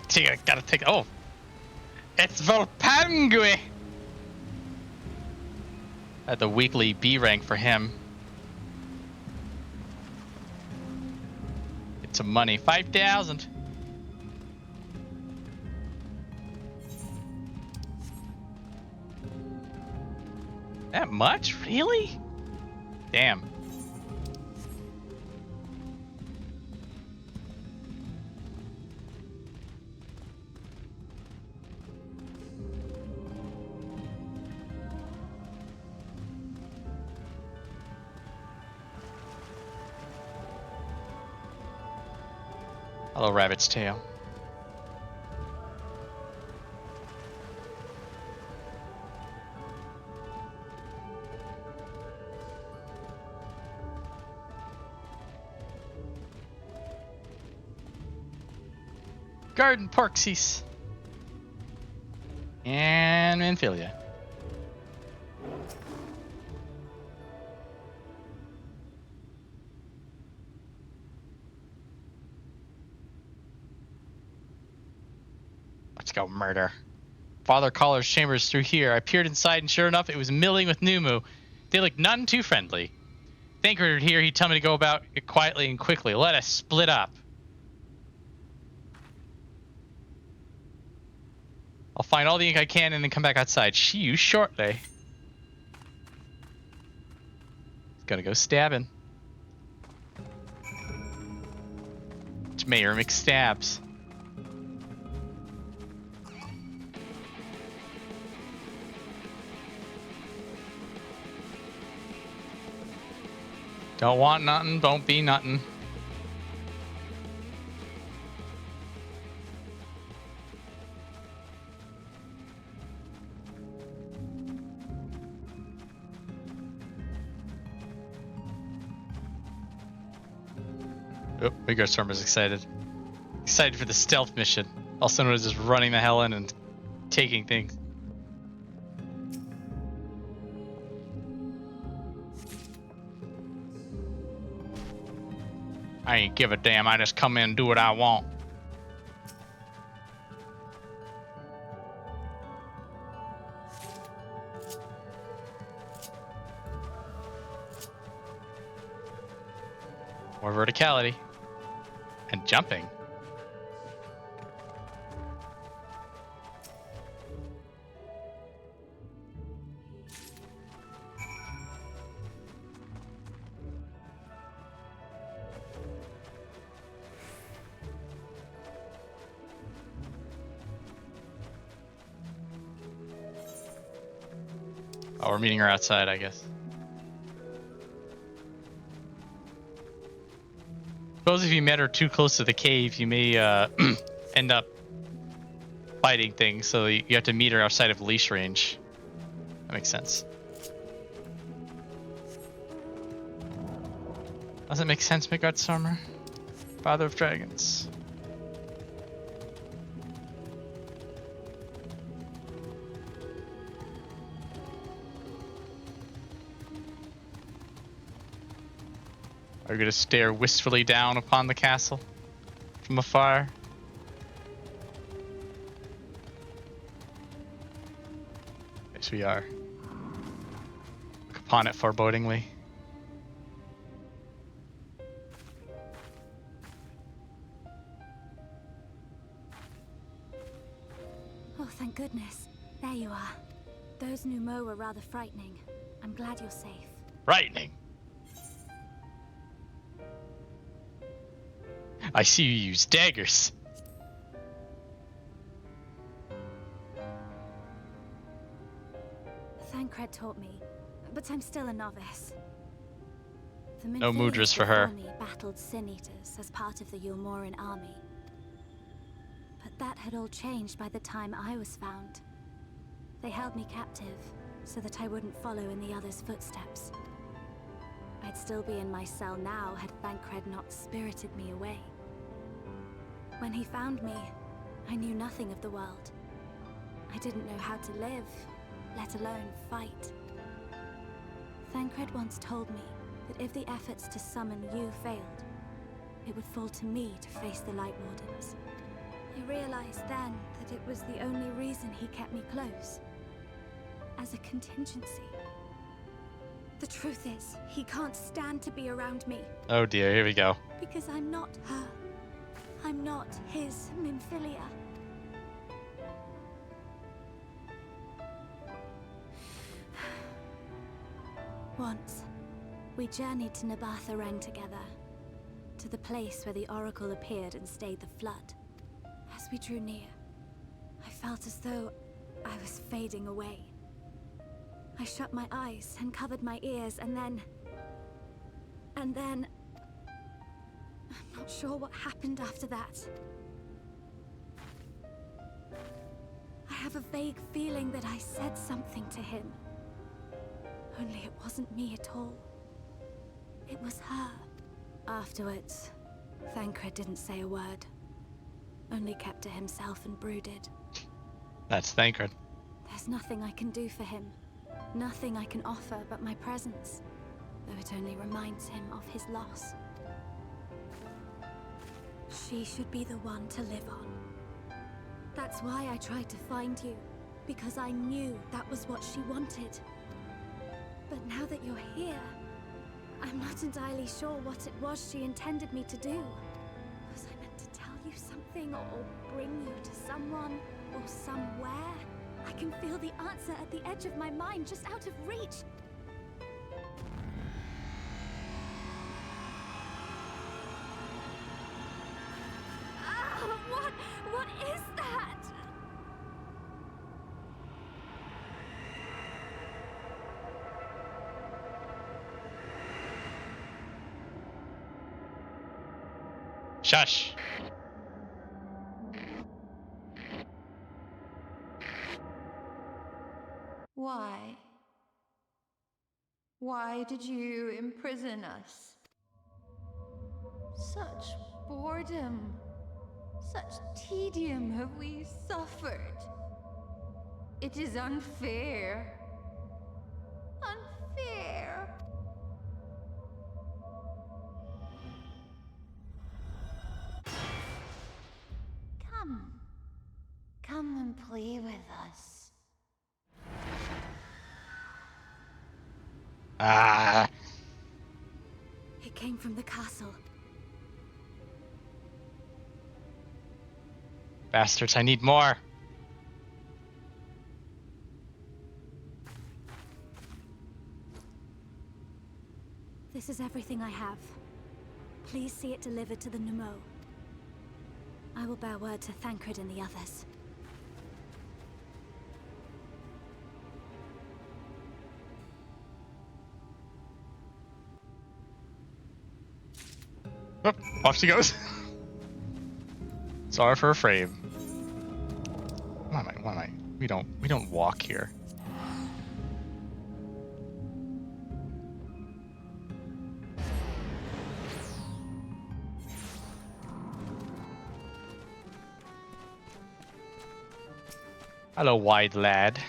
S1: take. Oh, it's Volpangui. At the weekly B rank for him. Get some money. 5,000. That much? Really? Damn. Hello, Rabbit's Tail. Garden Porxies. And Minfilia. Let's go murder. Father Collar's chambers through here. I peered inside and sure enough it was milling with Nou Mou. They look none too friendly. Thancred here, he'd tell me to go about it quietly and quickly. Let us split up. I'll find all the ink I can and then come back outside. See you shortly. He's gonna go stabbing. It's Mayor McStabs. Don't want nothing, don't be nothing. Oh, Midgard Stormer's excited. Excited for the stealth mission. Also known as just running the hell in and taking things. I ain't give a damn, I just come in and do what I want. More verticality. And jumping. Oh, we're meeting her outside, I guess. Suppose if you met her too close to the cave, you may end up fighting things, so you have to meet her outside of leash range. That makes sense. Does it make sense, Midgard Stormer? Father of Dragons. Are we gonna stare wistfully down upon the castle from afar? Yes, we are. Look upon it forebodingly.
S4: Oh, thank goodness. There you are. Those Nou Mou were rather frightening. I'm glad you're safe.
S1: Frightening. I see you use daggers.
S4: Thancred taught me, but I'm still a novice. The
S1: No
S4: Minfilia
S1: mudras for her.
S4: before me battled Sin Eaters as part of the Yulmoran army. But that had all changed by the time I was found. They held me captive, so that I wouldn't follow in the others' footsteps. I'd still be in my cell now had Thancred not spirited me away. When he found me, I knew nothing of the world. I didn't know how to live, let alone fight. Thancred once told me that if the efforts to summon you failed, it would fall to me to face the Light Wardens. I realized then that it was the only reason he kept me close. As a contingency. The truth is, he can't stand to be around me.
S1: Oh dear, here we go.
S4: Because I'm not her. I'm not his Minfilia. Once, we journeyed to Nabatha Ren together. To the place where the Oracle appeared and stayed the flood. As we drew near, I felt as though I was fading away. I shut my eyes and covered my ears, and then... I'm not sure what happened after that. I have a vague feeling that I said something to him. Only it wasn't me at all. It was her. Afterwards, Thancred didn't say a word. Only kept to himself and brooded.
S1: That's Thancred.
S4: There's nothing I can do for him. Nothing I can offer but my presence, though it only reminds him of his loss. She should be the one to live on. That's why I tried to find you, because I knew that was what she wanted. But now that you're here, I'm not entirely sure what it was she intended me to do. Was I meant to tell you something, or bring you to someone, or somewhere? I can feel the answer at the edge of my mind, just out of reach. What is that?
S1: Shush.
S6: Why? Why did you imprison us? Such boredom, such tedium have we suffered. It is unfair. Unfair. Come and play with us.
S1: Ah.
S4: It came from the castle.
S1: Bastards, I need more.
S4: This is everything I have. Please see it delivered to the Nou Mou. I will bear word to Thancred and the others.
S1: Oh, off she goes. Sorry for a frame. Why am I? We don't walk here. Hello, wide lad.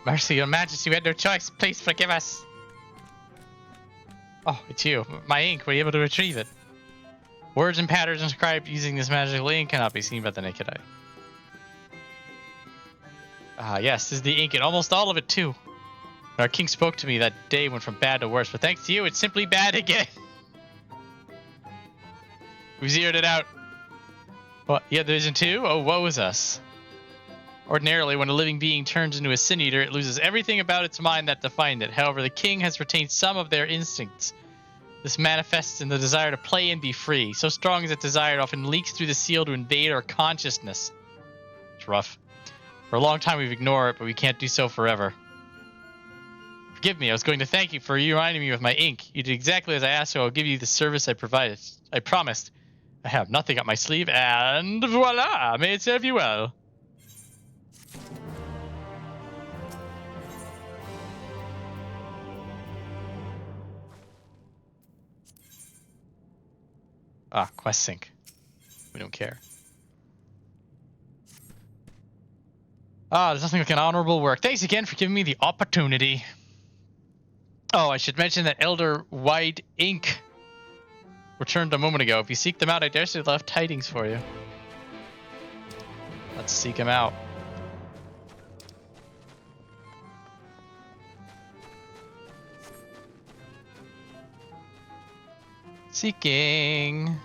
S1: Mercy, your majesty, we had no choice. Please forgive us. Oh, it's you. My ink. Were you able to retrieve it? Words and patterns inscribed using this magical ink cannot be seen by the naked eye. Ah, yes, this is the ink, and almost all of it, too. Our king spoke to me that day went from bad to worse, but thanks to you, it's simply bad again. We zeroed it out. What? Yeah, Division 2? Oh, woe is us. Ordinarily, when a living being turns into a sin eater, it loses everything about its mind that defined it. However, the king has retained some of their instincts. This manifests in the desire to play and be free. So strong is that desire, it often leaks through the seal to invade our consciousness. It's rough. For a long time we've ignored it, but we can't do so forever. Forgive me, I was going to thank you for reminding me with my ink. You did exactly as I asked, so I'll give you the service I provided. I promised. I have nothing up my sleeve, and voila! May it serve you well. Ah, quest sync. We don't care. Ah, there's nothing like an honorable work. Thanks again for giving me the opportunity. Oh, I should mention that Elder White Ink returned a moment ago. If you seek them out, I dare say they'll have tidings for you. Let's seek him out. Seeking.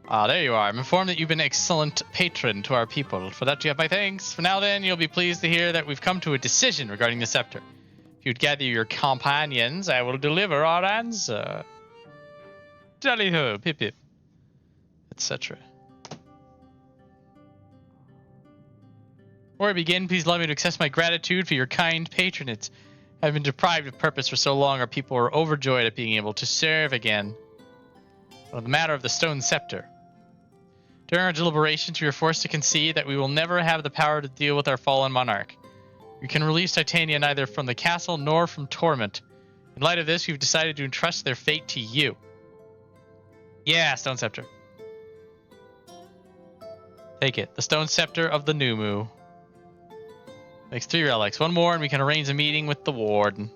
S1: Ah, there you are. I'm informed that you've been an excellent patron to our people. For that you have my thanks. For now then, you'll be pleased to hear that we've come to a decision regarding the scepter. If you'd gather your companions, I will deliver our answer. Jolly ho, pip pip, etc. Before I begin, please allow me to express my gratitude for your kind patronage. I've been deprived of purpose for so long, our people are overjoyed at being able to serve again. On the matter of the stone scepter. During our deliberations, we were forced to concede that we will never have the power to deal with our fallen monarch. We can release Titania neither from the castle nor from torment. In light of this, we've decided to entrust their fate to you. Yeah, stone scepter. Take it. The stone scepter of the Nou Mou. Makes 3 relics. 1 more and we can arrange a meeting with the warden.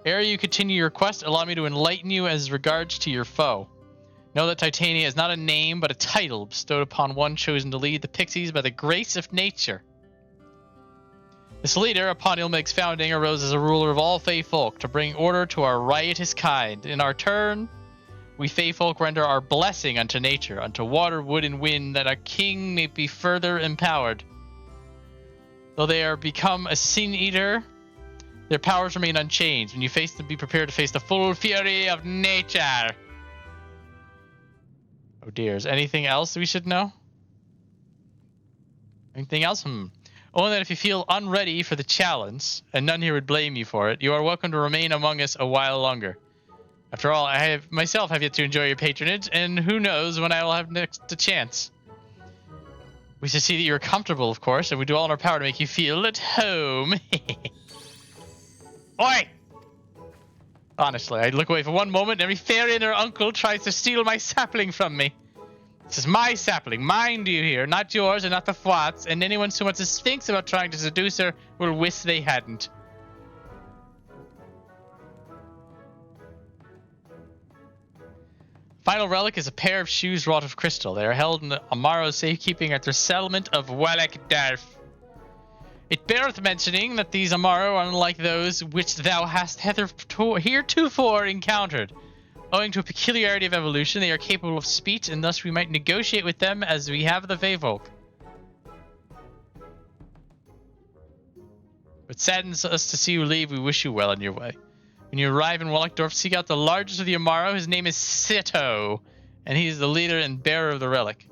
S1: Ere you continue your quest, allow me to enlighten you as regards to your foe. Know that Titania is not a name, but a title bestowed upon one chosen to lead the Pixies by the grace of nature. This leader, upon Nou Mheg's founding, arose as a ruler of all Fey folk to bring order to our riotous kind. In our turn, we Fey folk render our blessing unto nature, unto water, wood, and wind, that our king may be further empowered. Though they are become a sin eater, their powers remain unchanged. When you face them, be prepared to face the full fury of nature. Oh dear, is anything else we should know? Anything else? Only that if you feel unready for the challenge, and none here would blame you for it, you are welcome to remain among us a while longer. After all, I have myself have yet to enjoy your patronage, and who knows when I will have next a chance. We should see that you are comfortable, of course, and we do all in our power to make you feel at home. Oi! Honestly, I look away for one moment, and every fairy and her uncle tries to steal my sapling from me. This is my sapling, mine, do you hear? Not yours and not the Fwats, and anyone so much as thinks about trying to seduce her will wish they hadn't. Final relic is a pair of shoes wrought of crystal. They are held in Amaro's safekeeping at their settlement of Walekdarf. It beareth mentioning that these amaro are unlike those which thou hast heretofore encountered. Owing to a peculiarity of evolution, they are capable of speech, and thus we might negotiate with them as we have the Feyfolk. It saddens us to see you leave. We wish you well on your way. When you arrive in Walekdorf, seek out the largest of the amaro. His name is Seto, and he is the leader and bearer of the relic.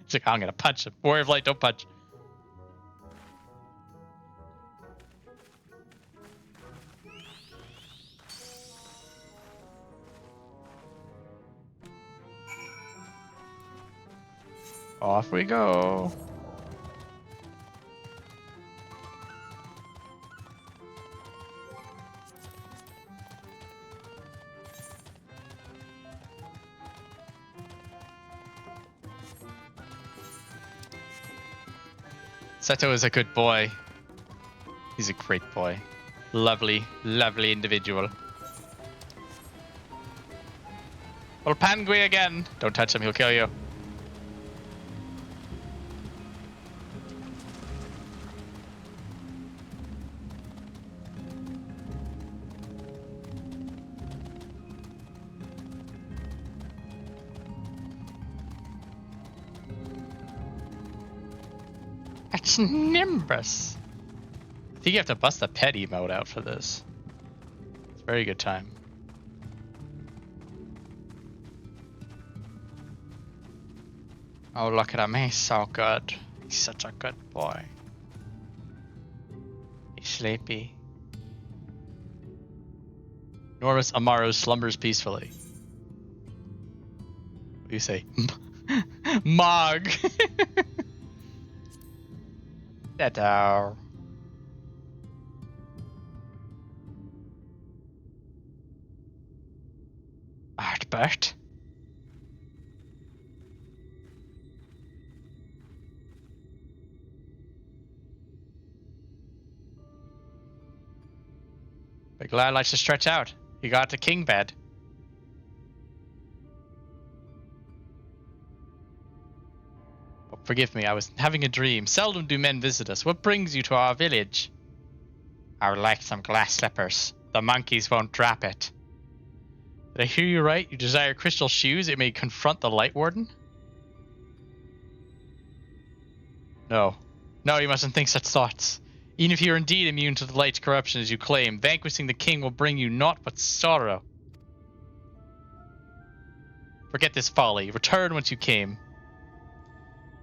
S1: He's like, I'm gonna punch him. Warrior of Light, don't punch. Off we go. Seto is a good boy. He's a great boy. Lovely, lovely individual. Well, Pangui again. Don't touch him, he'll kill you. It's Nimbus. I think you have to bust the pet emote out for this. It's a very good time. Oh, look at him. He's so good. He's such a good boy. He's sleepy. Enormous Amaro slumbers peacefully. What do you say? Mog. Seto. Artbert. Big lad likes to stretch out. He got to king bed. Oh, forgive me, I was having a dream. Seldom do men visit us. What brings you to our village? I would like some glass slippers. The monkeys won't drop it. Did I hear you right? You desire crystal shoes? It may confront the Light Warden? No. No, you mustn't think such thoughts. Even if you are indeed immune to the light's corruption as you claim, vanquishing the king will bring you naught but sorrow. Forget this folly. Return whence you came.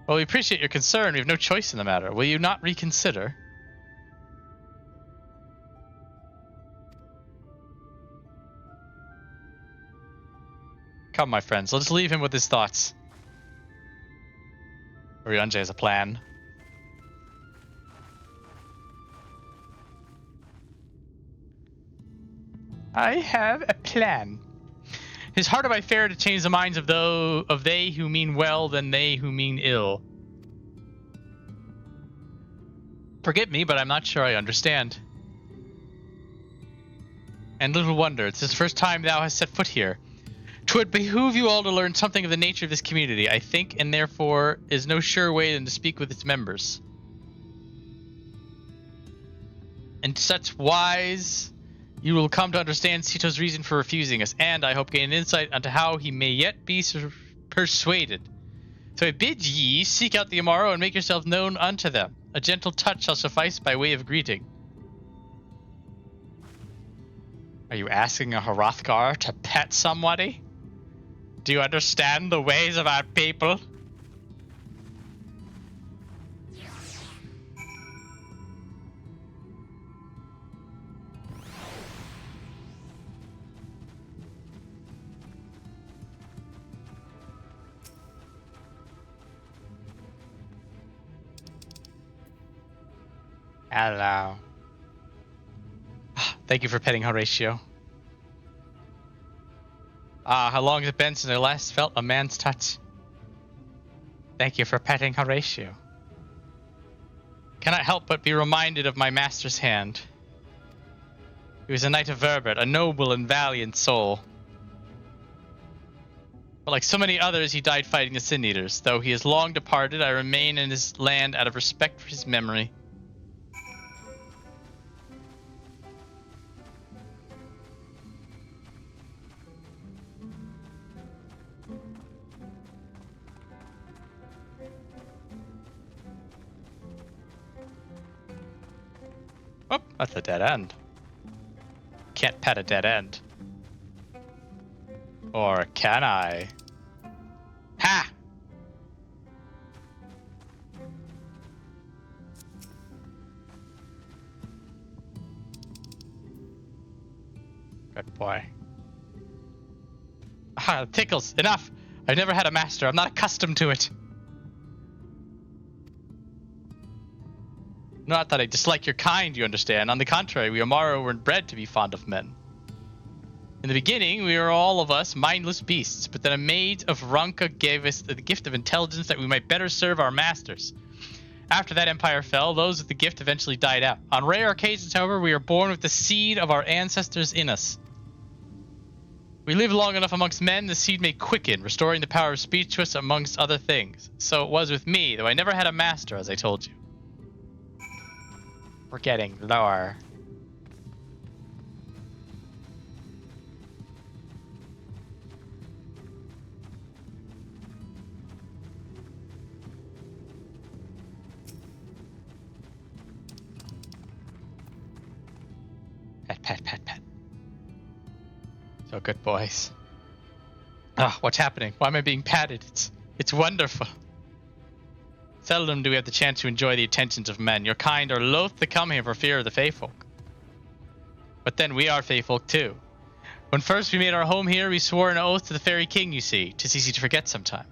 S1: Well, we appreciate your concern. We have no choice in the matter. Will you not reconsider? Come, my friends. Let's leave him with his thoughts. Ryunji has a plan. I have a plan. His harder by fair to change the minds of they who mean well than they who mean ill. Forgive me, but I'm not sure I understand. And little wonder, it's the first time thou hast set foot here. 'Twould behoove you all to learn something of the nature of this community, I think, and therefore is no sure way than to speak with its members. And such wise, you will come to understand Seto's reason for refusing us, and I hope gain an insight into how he may yet be persuaded. So I bid ye seek out the Amaro and make yourself known unto them. A gentle touch shall suffice by way of greeting. Are you asking a Hrothgar to pet somebody? Do you understand the ways of our people? Hello. Thank you for petting Horatio. How long has it been since I last felt a man's touch? Thank you for petting Horatio. Cannot help but be reminded of my master's hand. He was a knight of Verbert, a noble and valiant soul. But like so many others, he died fighting the Sin Eaters. Though he is long departed, I remain in his land out of respect for his memory. Oh, that's a dead end. Can't pet a dead end. Or can I? Ha! Good boy. Ah, tickles. Enough! I've never had a master. I'm not accustomed to it. Not that I dislike your kind, you understand. On the contrary, we Amaro were bred to be fond of men. In the beginning, we were all of us mindless beasts, but then a maid of Ranka gave us the gift of intelligence that we might better serve our masters. After that empire fell, those with the gift eventually died out. On rare occasions, however, we are born with the seed of our ancestors in us. We live long enough amongst men, the seed may quicken, restoring the power of speech to us amongst other things. So it was with me, though I never had a master, as I told you. We're getting lower. Pet, pet, pet, pet. So good, boys. Ah, what's happening? Why am I being patted? It's wonderful. Seldom do we have the chance to enjoy the attentions of men. Your kind are loath to come here for fear of the Feyfolk. But then we are Feyfolk too. When first we made our home here, we swore an oath to the Fairy King, you see. 'Tis easy to forget sometimes.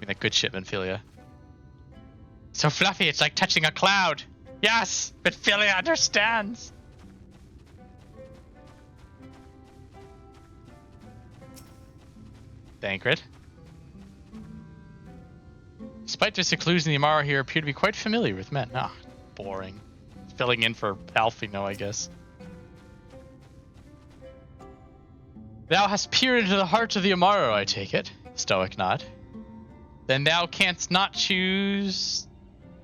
S1: That good shit, Minfilia. So fluffy, it's like touching a cloud. Yes, Minfilia understands. Thancred. Despite their seclusion, the Amaro here appear to be quite familiar with men. Ah, boring. Filling in for Alfino, I guess. Thou hast peered into the heart of the Amaro, I take it. Stoic nod. Then thou canst not choose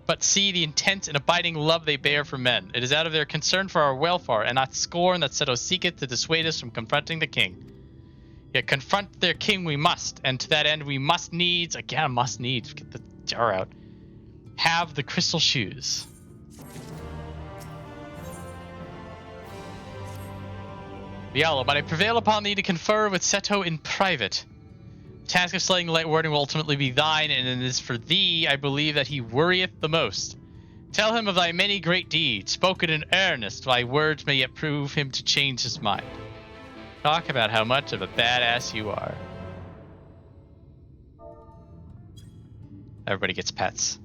S1: but see the intense and abiding love they bear for men. It is out of their concern for our welfare and not scorn that Seto seeketh to dissuade us from confronting the king. Yet confront their king we must, and to that end we must needs, again must needs, get the jar out, have the crystal shoes. Viola, but I prevail upon thee to confer with Seto in private. The task of slaying the light warden will ultimately be thine, and it is for thee I believe that he worrieth the most. Tell him of thy many great deeds, spoken in earnest, thy words may yet prove him to change his mind. Talk about how much of a badass you are. Everybody gets pets.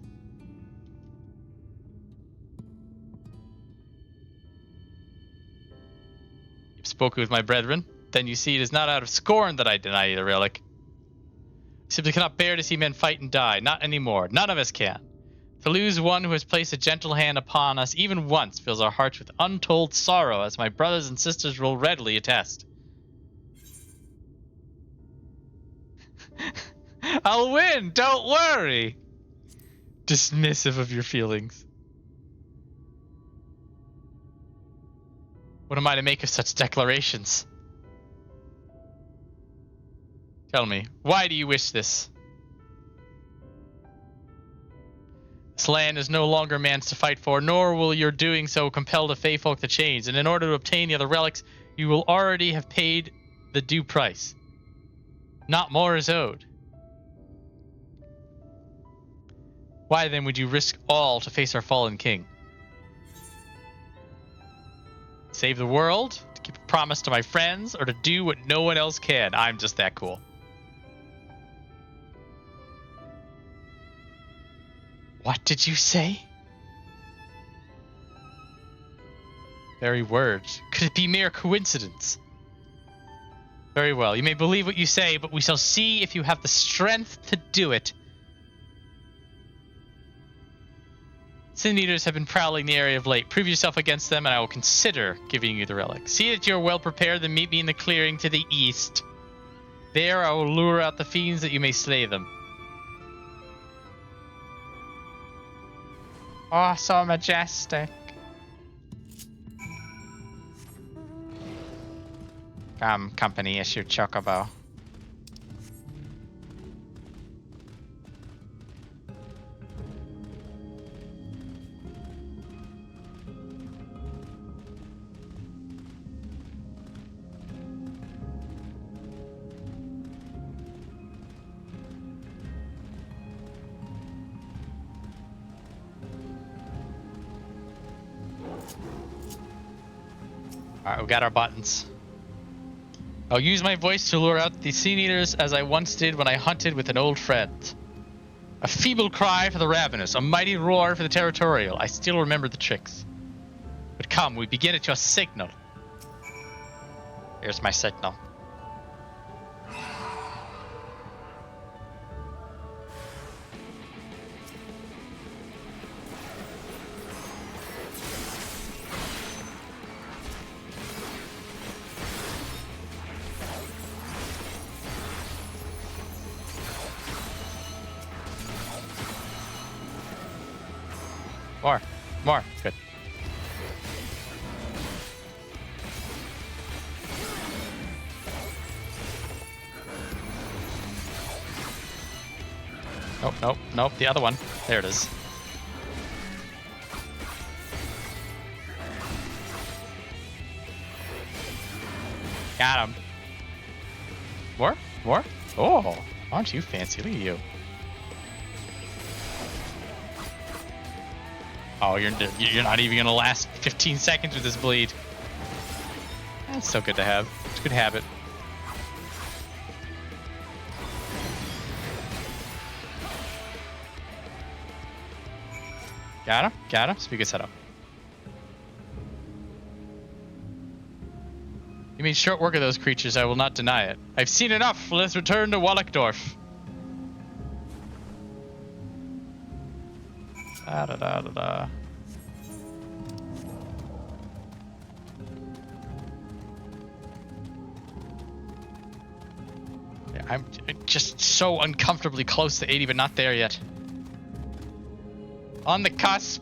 S1: You've spoken with my brethren, then you see it is not out of scorn that I deny you the relic. I simply cannot bear to see men fight and die, not anymore. None of us can. To lose one who has placed a gentle hand upon us even once fills our hearts with untold sorrow, as my brothers and sisters will readily attest. I'll win, don't worry. Dismissive of your feelings. What am I to make of such declarations? Tell me, why do you wish this? This land is no longer man's to fight for, nor will your doing so compel the Feyfolk to change, and in order to obtain the other relics, you will already have paid the due price. Not more is owed. Why then would you risk all to face our fallen king? Save the world? To keep a promise to my friends? Or to do what no one else can? I'm just that cool. What did you say? Very words. Could it be mere coincidence? Very well. You may believe what you say, but we shall see if you have the strength to do it. Sin Eaters have been prowling the area of late. Prove yourself against them, and I will consider giving you the relic. See that you are well prepared, then meet me in the clearing to the east. There I will lure out the fiends that you may slay them. Oh, so majestic. Come, company issue chocobo. Alright, we got our buttons. I'll use my voice to lure out the Sin Eaters as I once did when I hunted with an old friend. A feeble cry for the ravenous, a mighty roar for the territorial. I still remember the tricks. But come, we begin at your signal. Here's my signal. More. Good. Nope. The other one. There it is. Got him. More? Oh, aren't you fancy? Look at you. Oh, you're not even gonna last 15 seconds with this bleed. That's so good to have. It's a good habit. Got him. Speak of Seto. You mean short work of those creatures, I will not deny it. I've seen enough. Let's return to Wallachdorf. Da. I'm just so uncomfortably close to 80, but not there yet. On the cusp.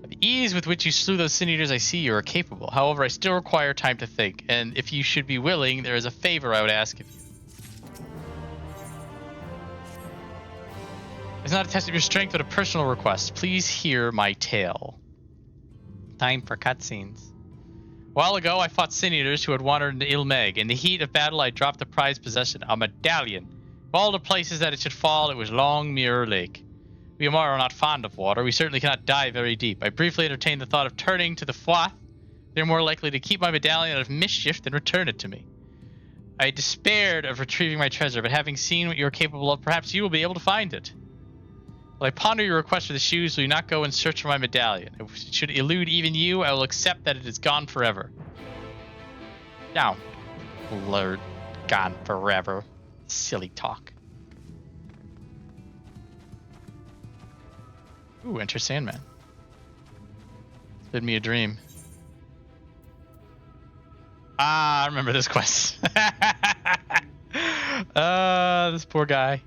S1: The ease with which you slew those sin eaters, I see you are capable. However, I still require time to think, and if you should be willing, there is a favor I would ask of you. It's not a test of your strength, but a personal request. Please hear my tale. Time for cutscenes. A while ago, I fought sin eaters who had wandered into Nou Mheg. In the heat of battle, I dropped a prized possession, a medallion. Of all the places that it should fall, it was Long Mirror Lake. We Amaro are not fond of water. We certainly cannot dive very deep. I briefly entertained the thought of turning to the Fwath. They're more likely to keep my medallion out of mischief than return it to me. I despaired of retrieving my treasure, but having seen what you are capable of, perhaps you will be able to find it. While I ponder your request for the shoes, will you not go and search for my medallion? If it should elude even you, I will accept that it is gone forever. Now, Lord, gone forever. Silly talk. Ooh, Enter Sandman. It's been me a dream. Ah, I remember this quest. This poor guy.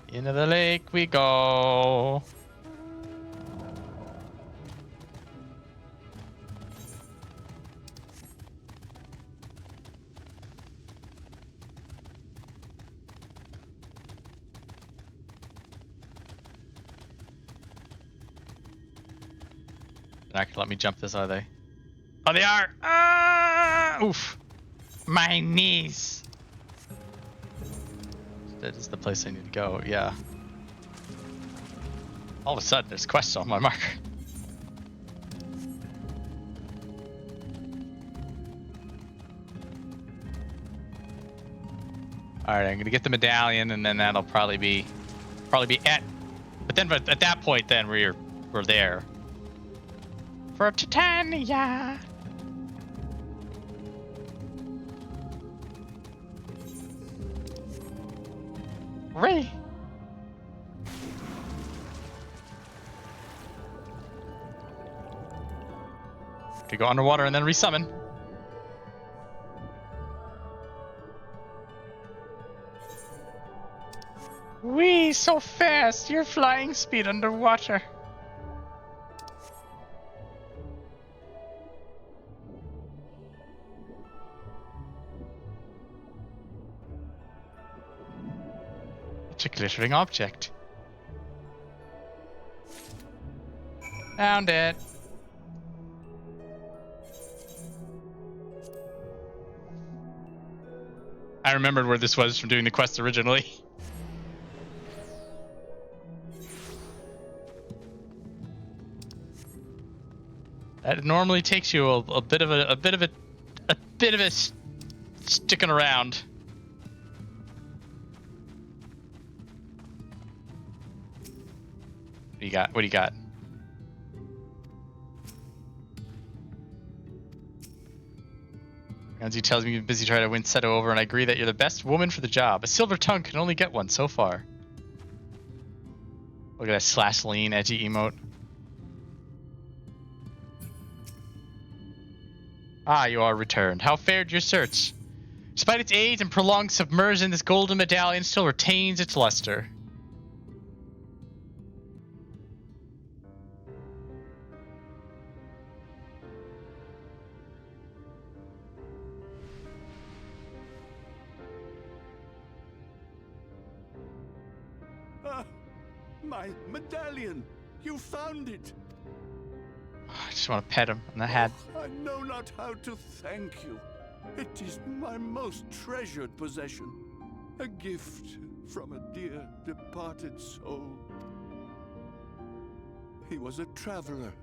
S1: Into the lake we go. They're not gonna let me jump this, are they? Oh, they are! Ah! Oof. My knees. That is the place I need to go, yeah. All of a sudden, there's quests on my marker. Alright, I'm gonna get the medallion, and then that'll probably be it. But then at that point, then we're there. For Titania. Ready. To go underwater and then resummon. Wee, so fast! Your flying speed underwater. It's a glittering object. Found it. I remembered where this was from doing the quest originally. That normally takes you a bit of a sticking around. What do you got? What do you got? Anzi tells me you're busy trying to win Seto over, and I agree that you're the best woman for the job. A silver tongue can only get one so far. Look at that slash lean edgy emote. Ah, you are returned. How fared your search? Despite its age and prolonged submersion, this golden medallion still retains its luster.
S9: My medallion! You found it!
S1: I just want to pet him on the head.
S9: Oh, I know not how to thank you. It is my most treasured possession. A gift from a dear departed soul. He was a traveler,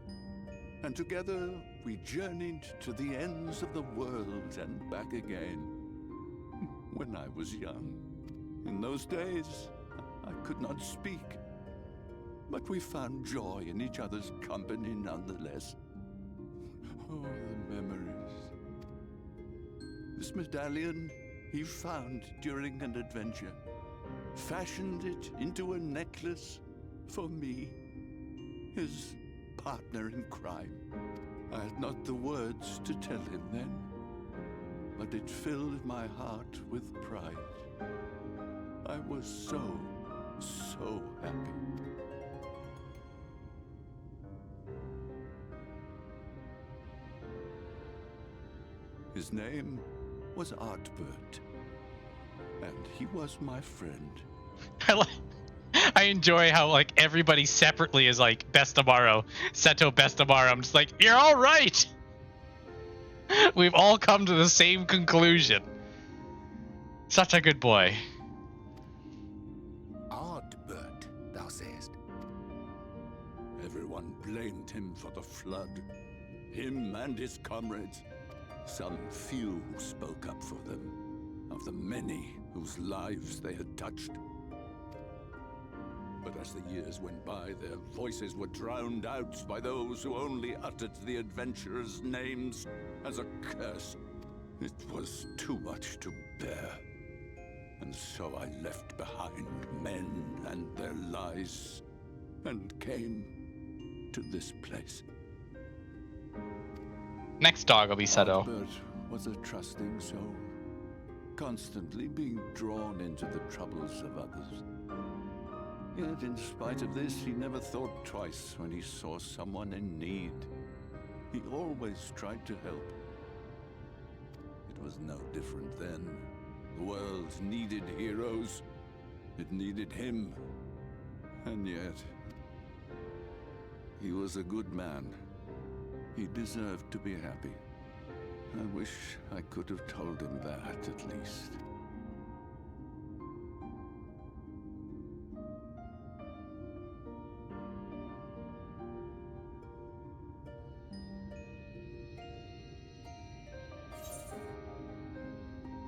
S9: and together we journeyed to the ends of the world and back again. When I was young, in those days, I could not speak. But we found joy in each other's company nonetheless. Oh, the memories. This medallion he found during an adventure. Fashioned it into a necklace for me, his partner in crime. I had not the words to tell him then, but it filled my heart with pride. I was so happy. His name was Artbert, and he was my friend.
S1: I enjoy how like everybody separately is like best amaro, Seto best amaro. I'm just like, you're all right. We've all come to the same conclusion. Such a good boy.
S2: Artbert, thou sayest?
S9: Everyone blamed him for the flood. Him and his comrades. Some few who spoke up for them, of the many whose lives they had touched. But as the years went by, their voices were drowned out by those who only uttered the adventurers' names as a curse. It was too much to bear. And so I left behind men and their lies, and came to this place.
S1: Next dog will be Seto.
S9: Albert was a trusting soul, constantly being drawn into the troubles of others. Yet in spite of this, he never thought twice when he saw someone in need. He always tried to help. It was no different then. The world needed heroes. It needed him. And yet, he was a good man. He deserved to be happy. I wish I could have told him that, at least.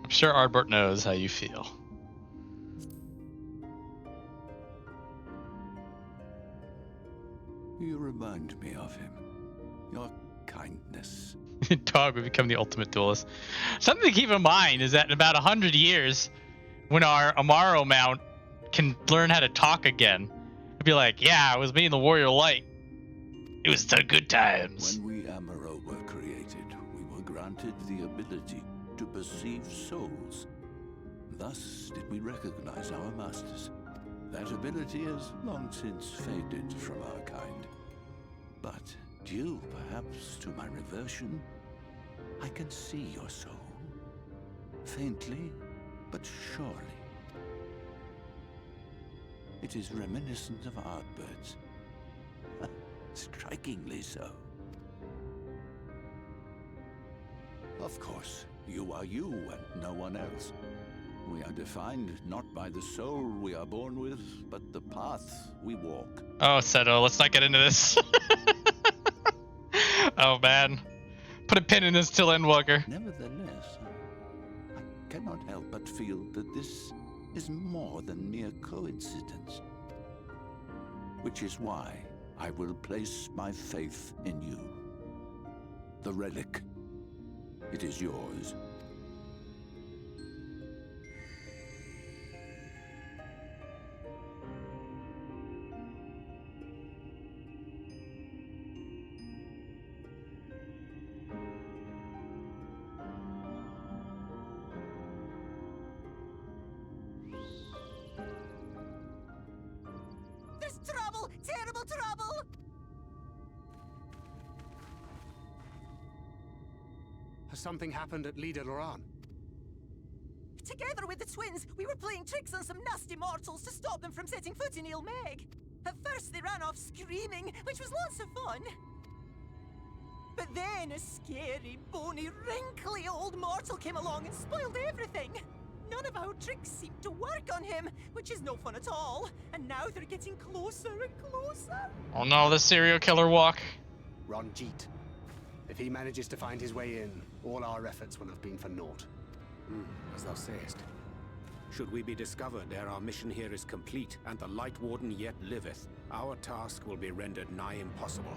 S1: I'm sure Ardbert knows how you feel.
S9: You remind me of him. Your kindness.
S1: Dog would become the ultimate duelist. Something to keep in mind is that in about 100 years, when our Amaro mount can learn how to talk again, it'd be like, yeah, it was me and the Warrior Light. It was the good times.
S9: When we Amaro were created, we were granted the ability to perceive souls. Thus did we recognize our masters. That ability has long since faded from our kind. But due, perhaps, to my reversion, I can see your soul. Faintly, but surely. It is reminiscent of Ardbert's. Strikingly so. Of course, you are you and no one else. We are defined not by the soul we are born with, but the path we walk.
S1: Oh, Seto, let's not get into this. Oh man. Put a pin in this till end, Walker.
S9: Nevertheless, I cannot help but feel that this is more than mere coincidence. Which is why I will place my faith in you. The relic. It is yours.
S6: There's trouble! Terrible trouble!
S3: Has something happened at Leader Loran?
S6: Together with the twins, we were playing tricks on some nasty mortals to stop them from setting foot in Nou Mheg. At first they ran off screaming, which was lots of fun. But then a scary, bony, wrinkly old mortal came along and spoiled everything. None of our tricks seemed to work on him, which is no fun at all. And now they're getting closer and closer.
S1: Oh no, the serial killer walk.
S3: Ranjit. If he manages to find his way in, all our efforts will have been for naught.
S2: As thou sayest. Should we be discovered ere our mission here is complete, and the Light Warden yet liveth, our task will be rendered nigh impossible.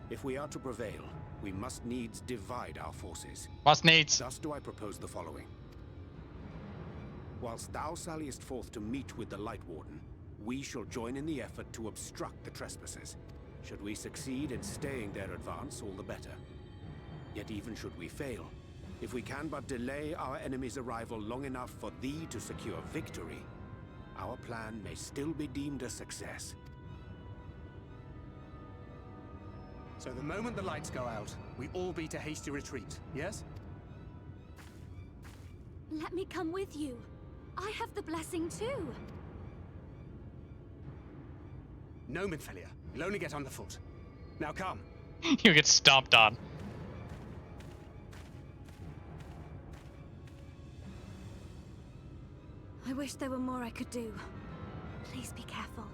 S2: If we are to prevail, we must needs divide our forces.
S1: Must needs.
S2: Thus do I propose the following. Whilst thou salliest forth to meet with the Light Warden, we shall join in the effort to obstruct the trespassers. Should we succeed in staying their advance, all the better. Yet even should we fail, if we can but delay our enemy's arrival long enough for thee to secure victory, our plan may still be deemed a success.
S3: So the moment the lights go out, we all beat a hasty retreat, yes?
S4: Let me come with you. I have the blessing too.
S3: No, Minfilia. You'll only get underfoot. Now come.
S1: You get stomped on.
S4: I wish there were more I could do. Please be careful.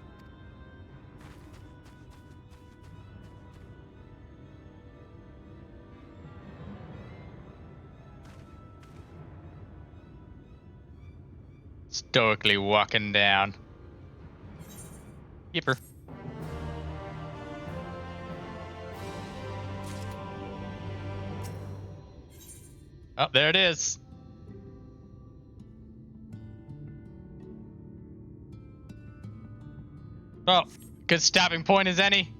S1: Stoically walking down. Yipper. Oh, there it is. Oh, good stopping point as any.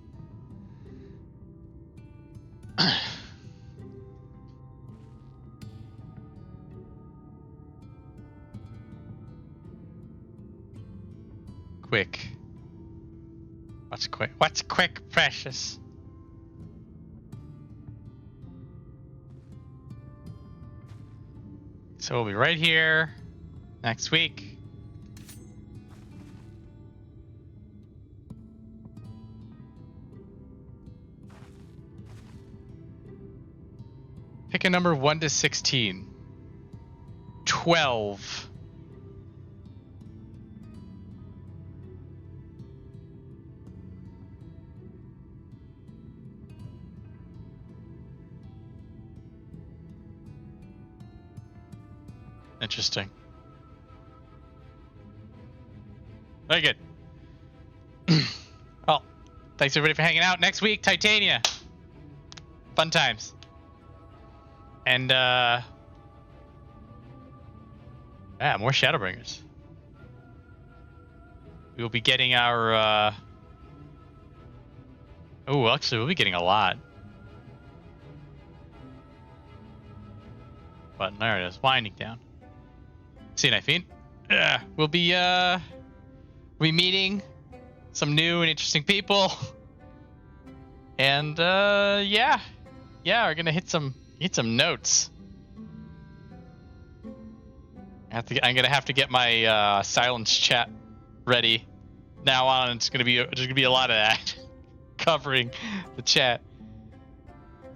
S1: Quick. What's quick? What's quick, precious? So we'll be right here next week. Pick a number 1 to 16. 12. Interesting. Very good. Well, thanks everybody for hanging out. Next week, Titania. Fun times. And, yeah, more Shadowbringers. We will be getting our, oh, actually, we'll be getting a lot. But there it is, winding down. See you, Knifefiend. Yeah, we'll be meeting some new and interesting people. And, yeah, we're gonna hit some notes. I'm gonna have to get my silence chat ready. Now on, there's gonna be a lot of that covering the chat.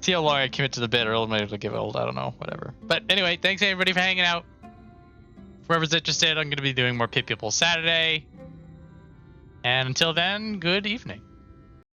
S1: See how long I commit to the bit, or maybe it'll give it old. I don't know, whatever. But anyway, thanks everybody for hanging out. Whoever's interested, I'm gonna be doing more Pit People Saturday. And until then, good evening.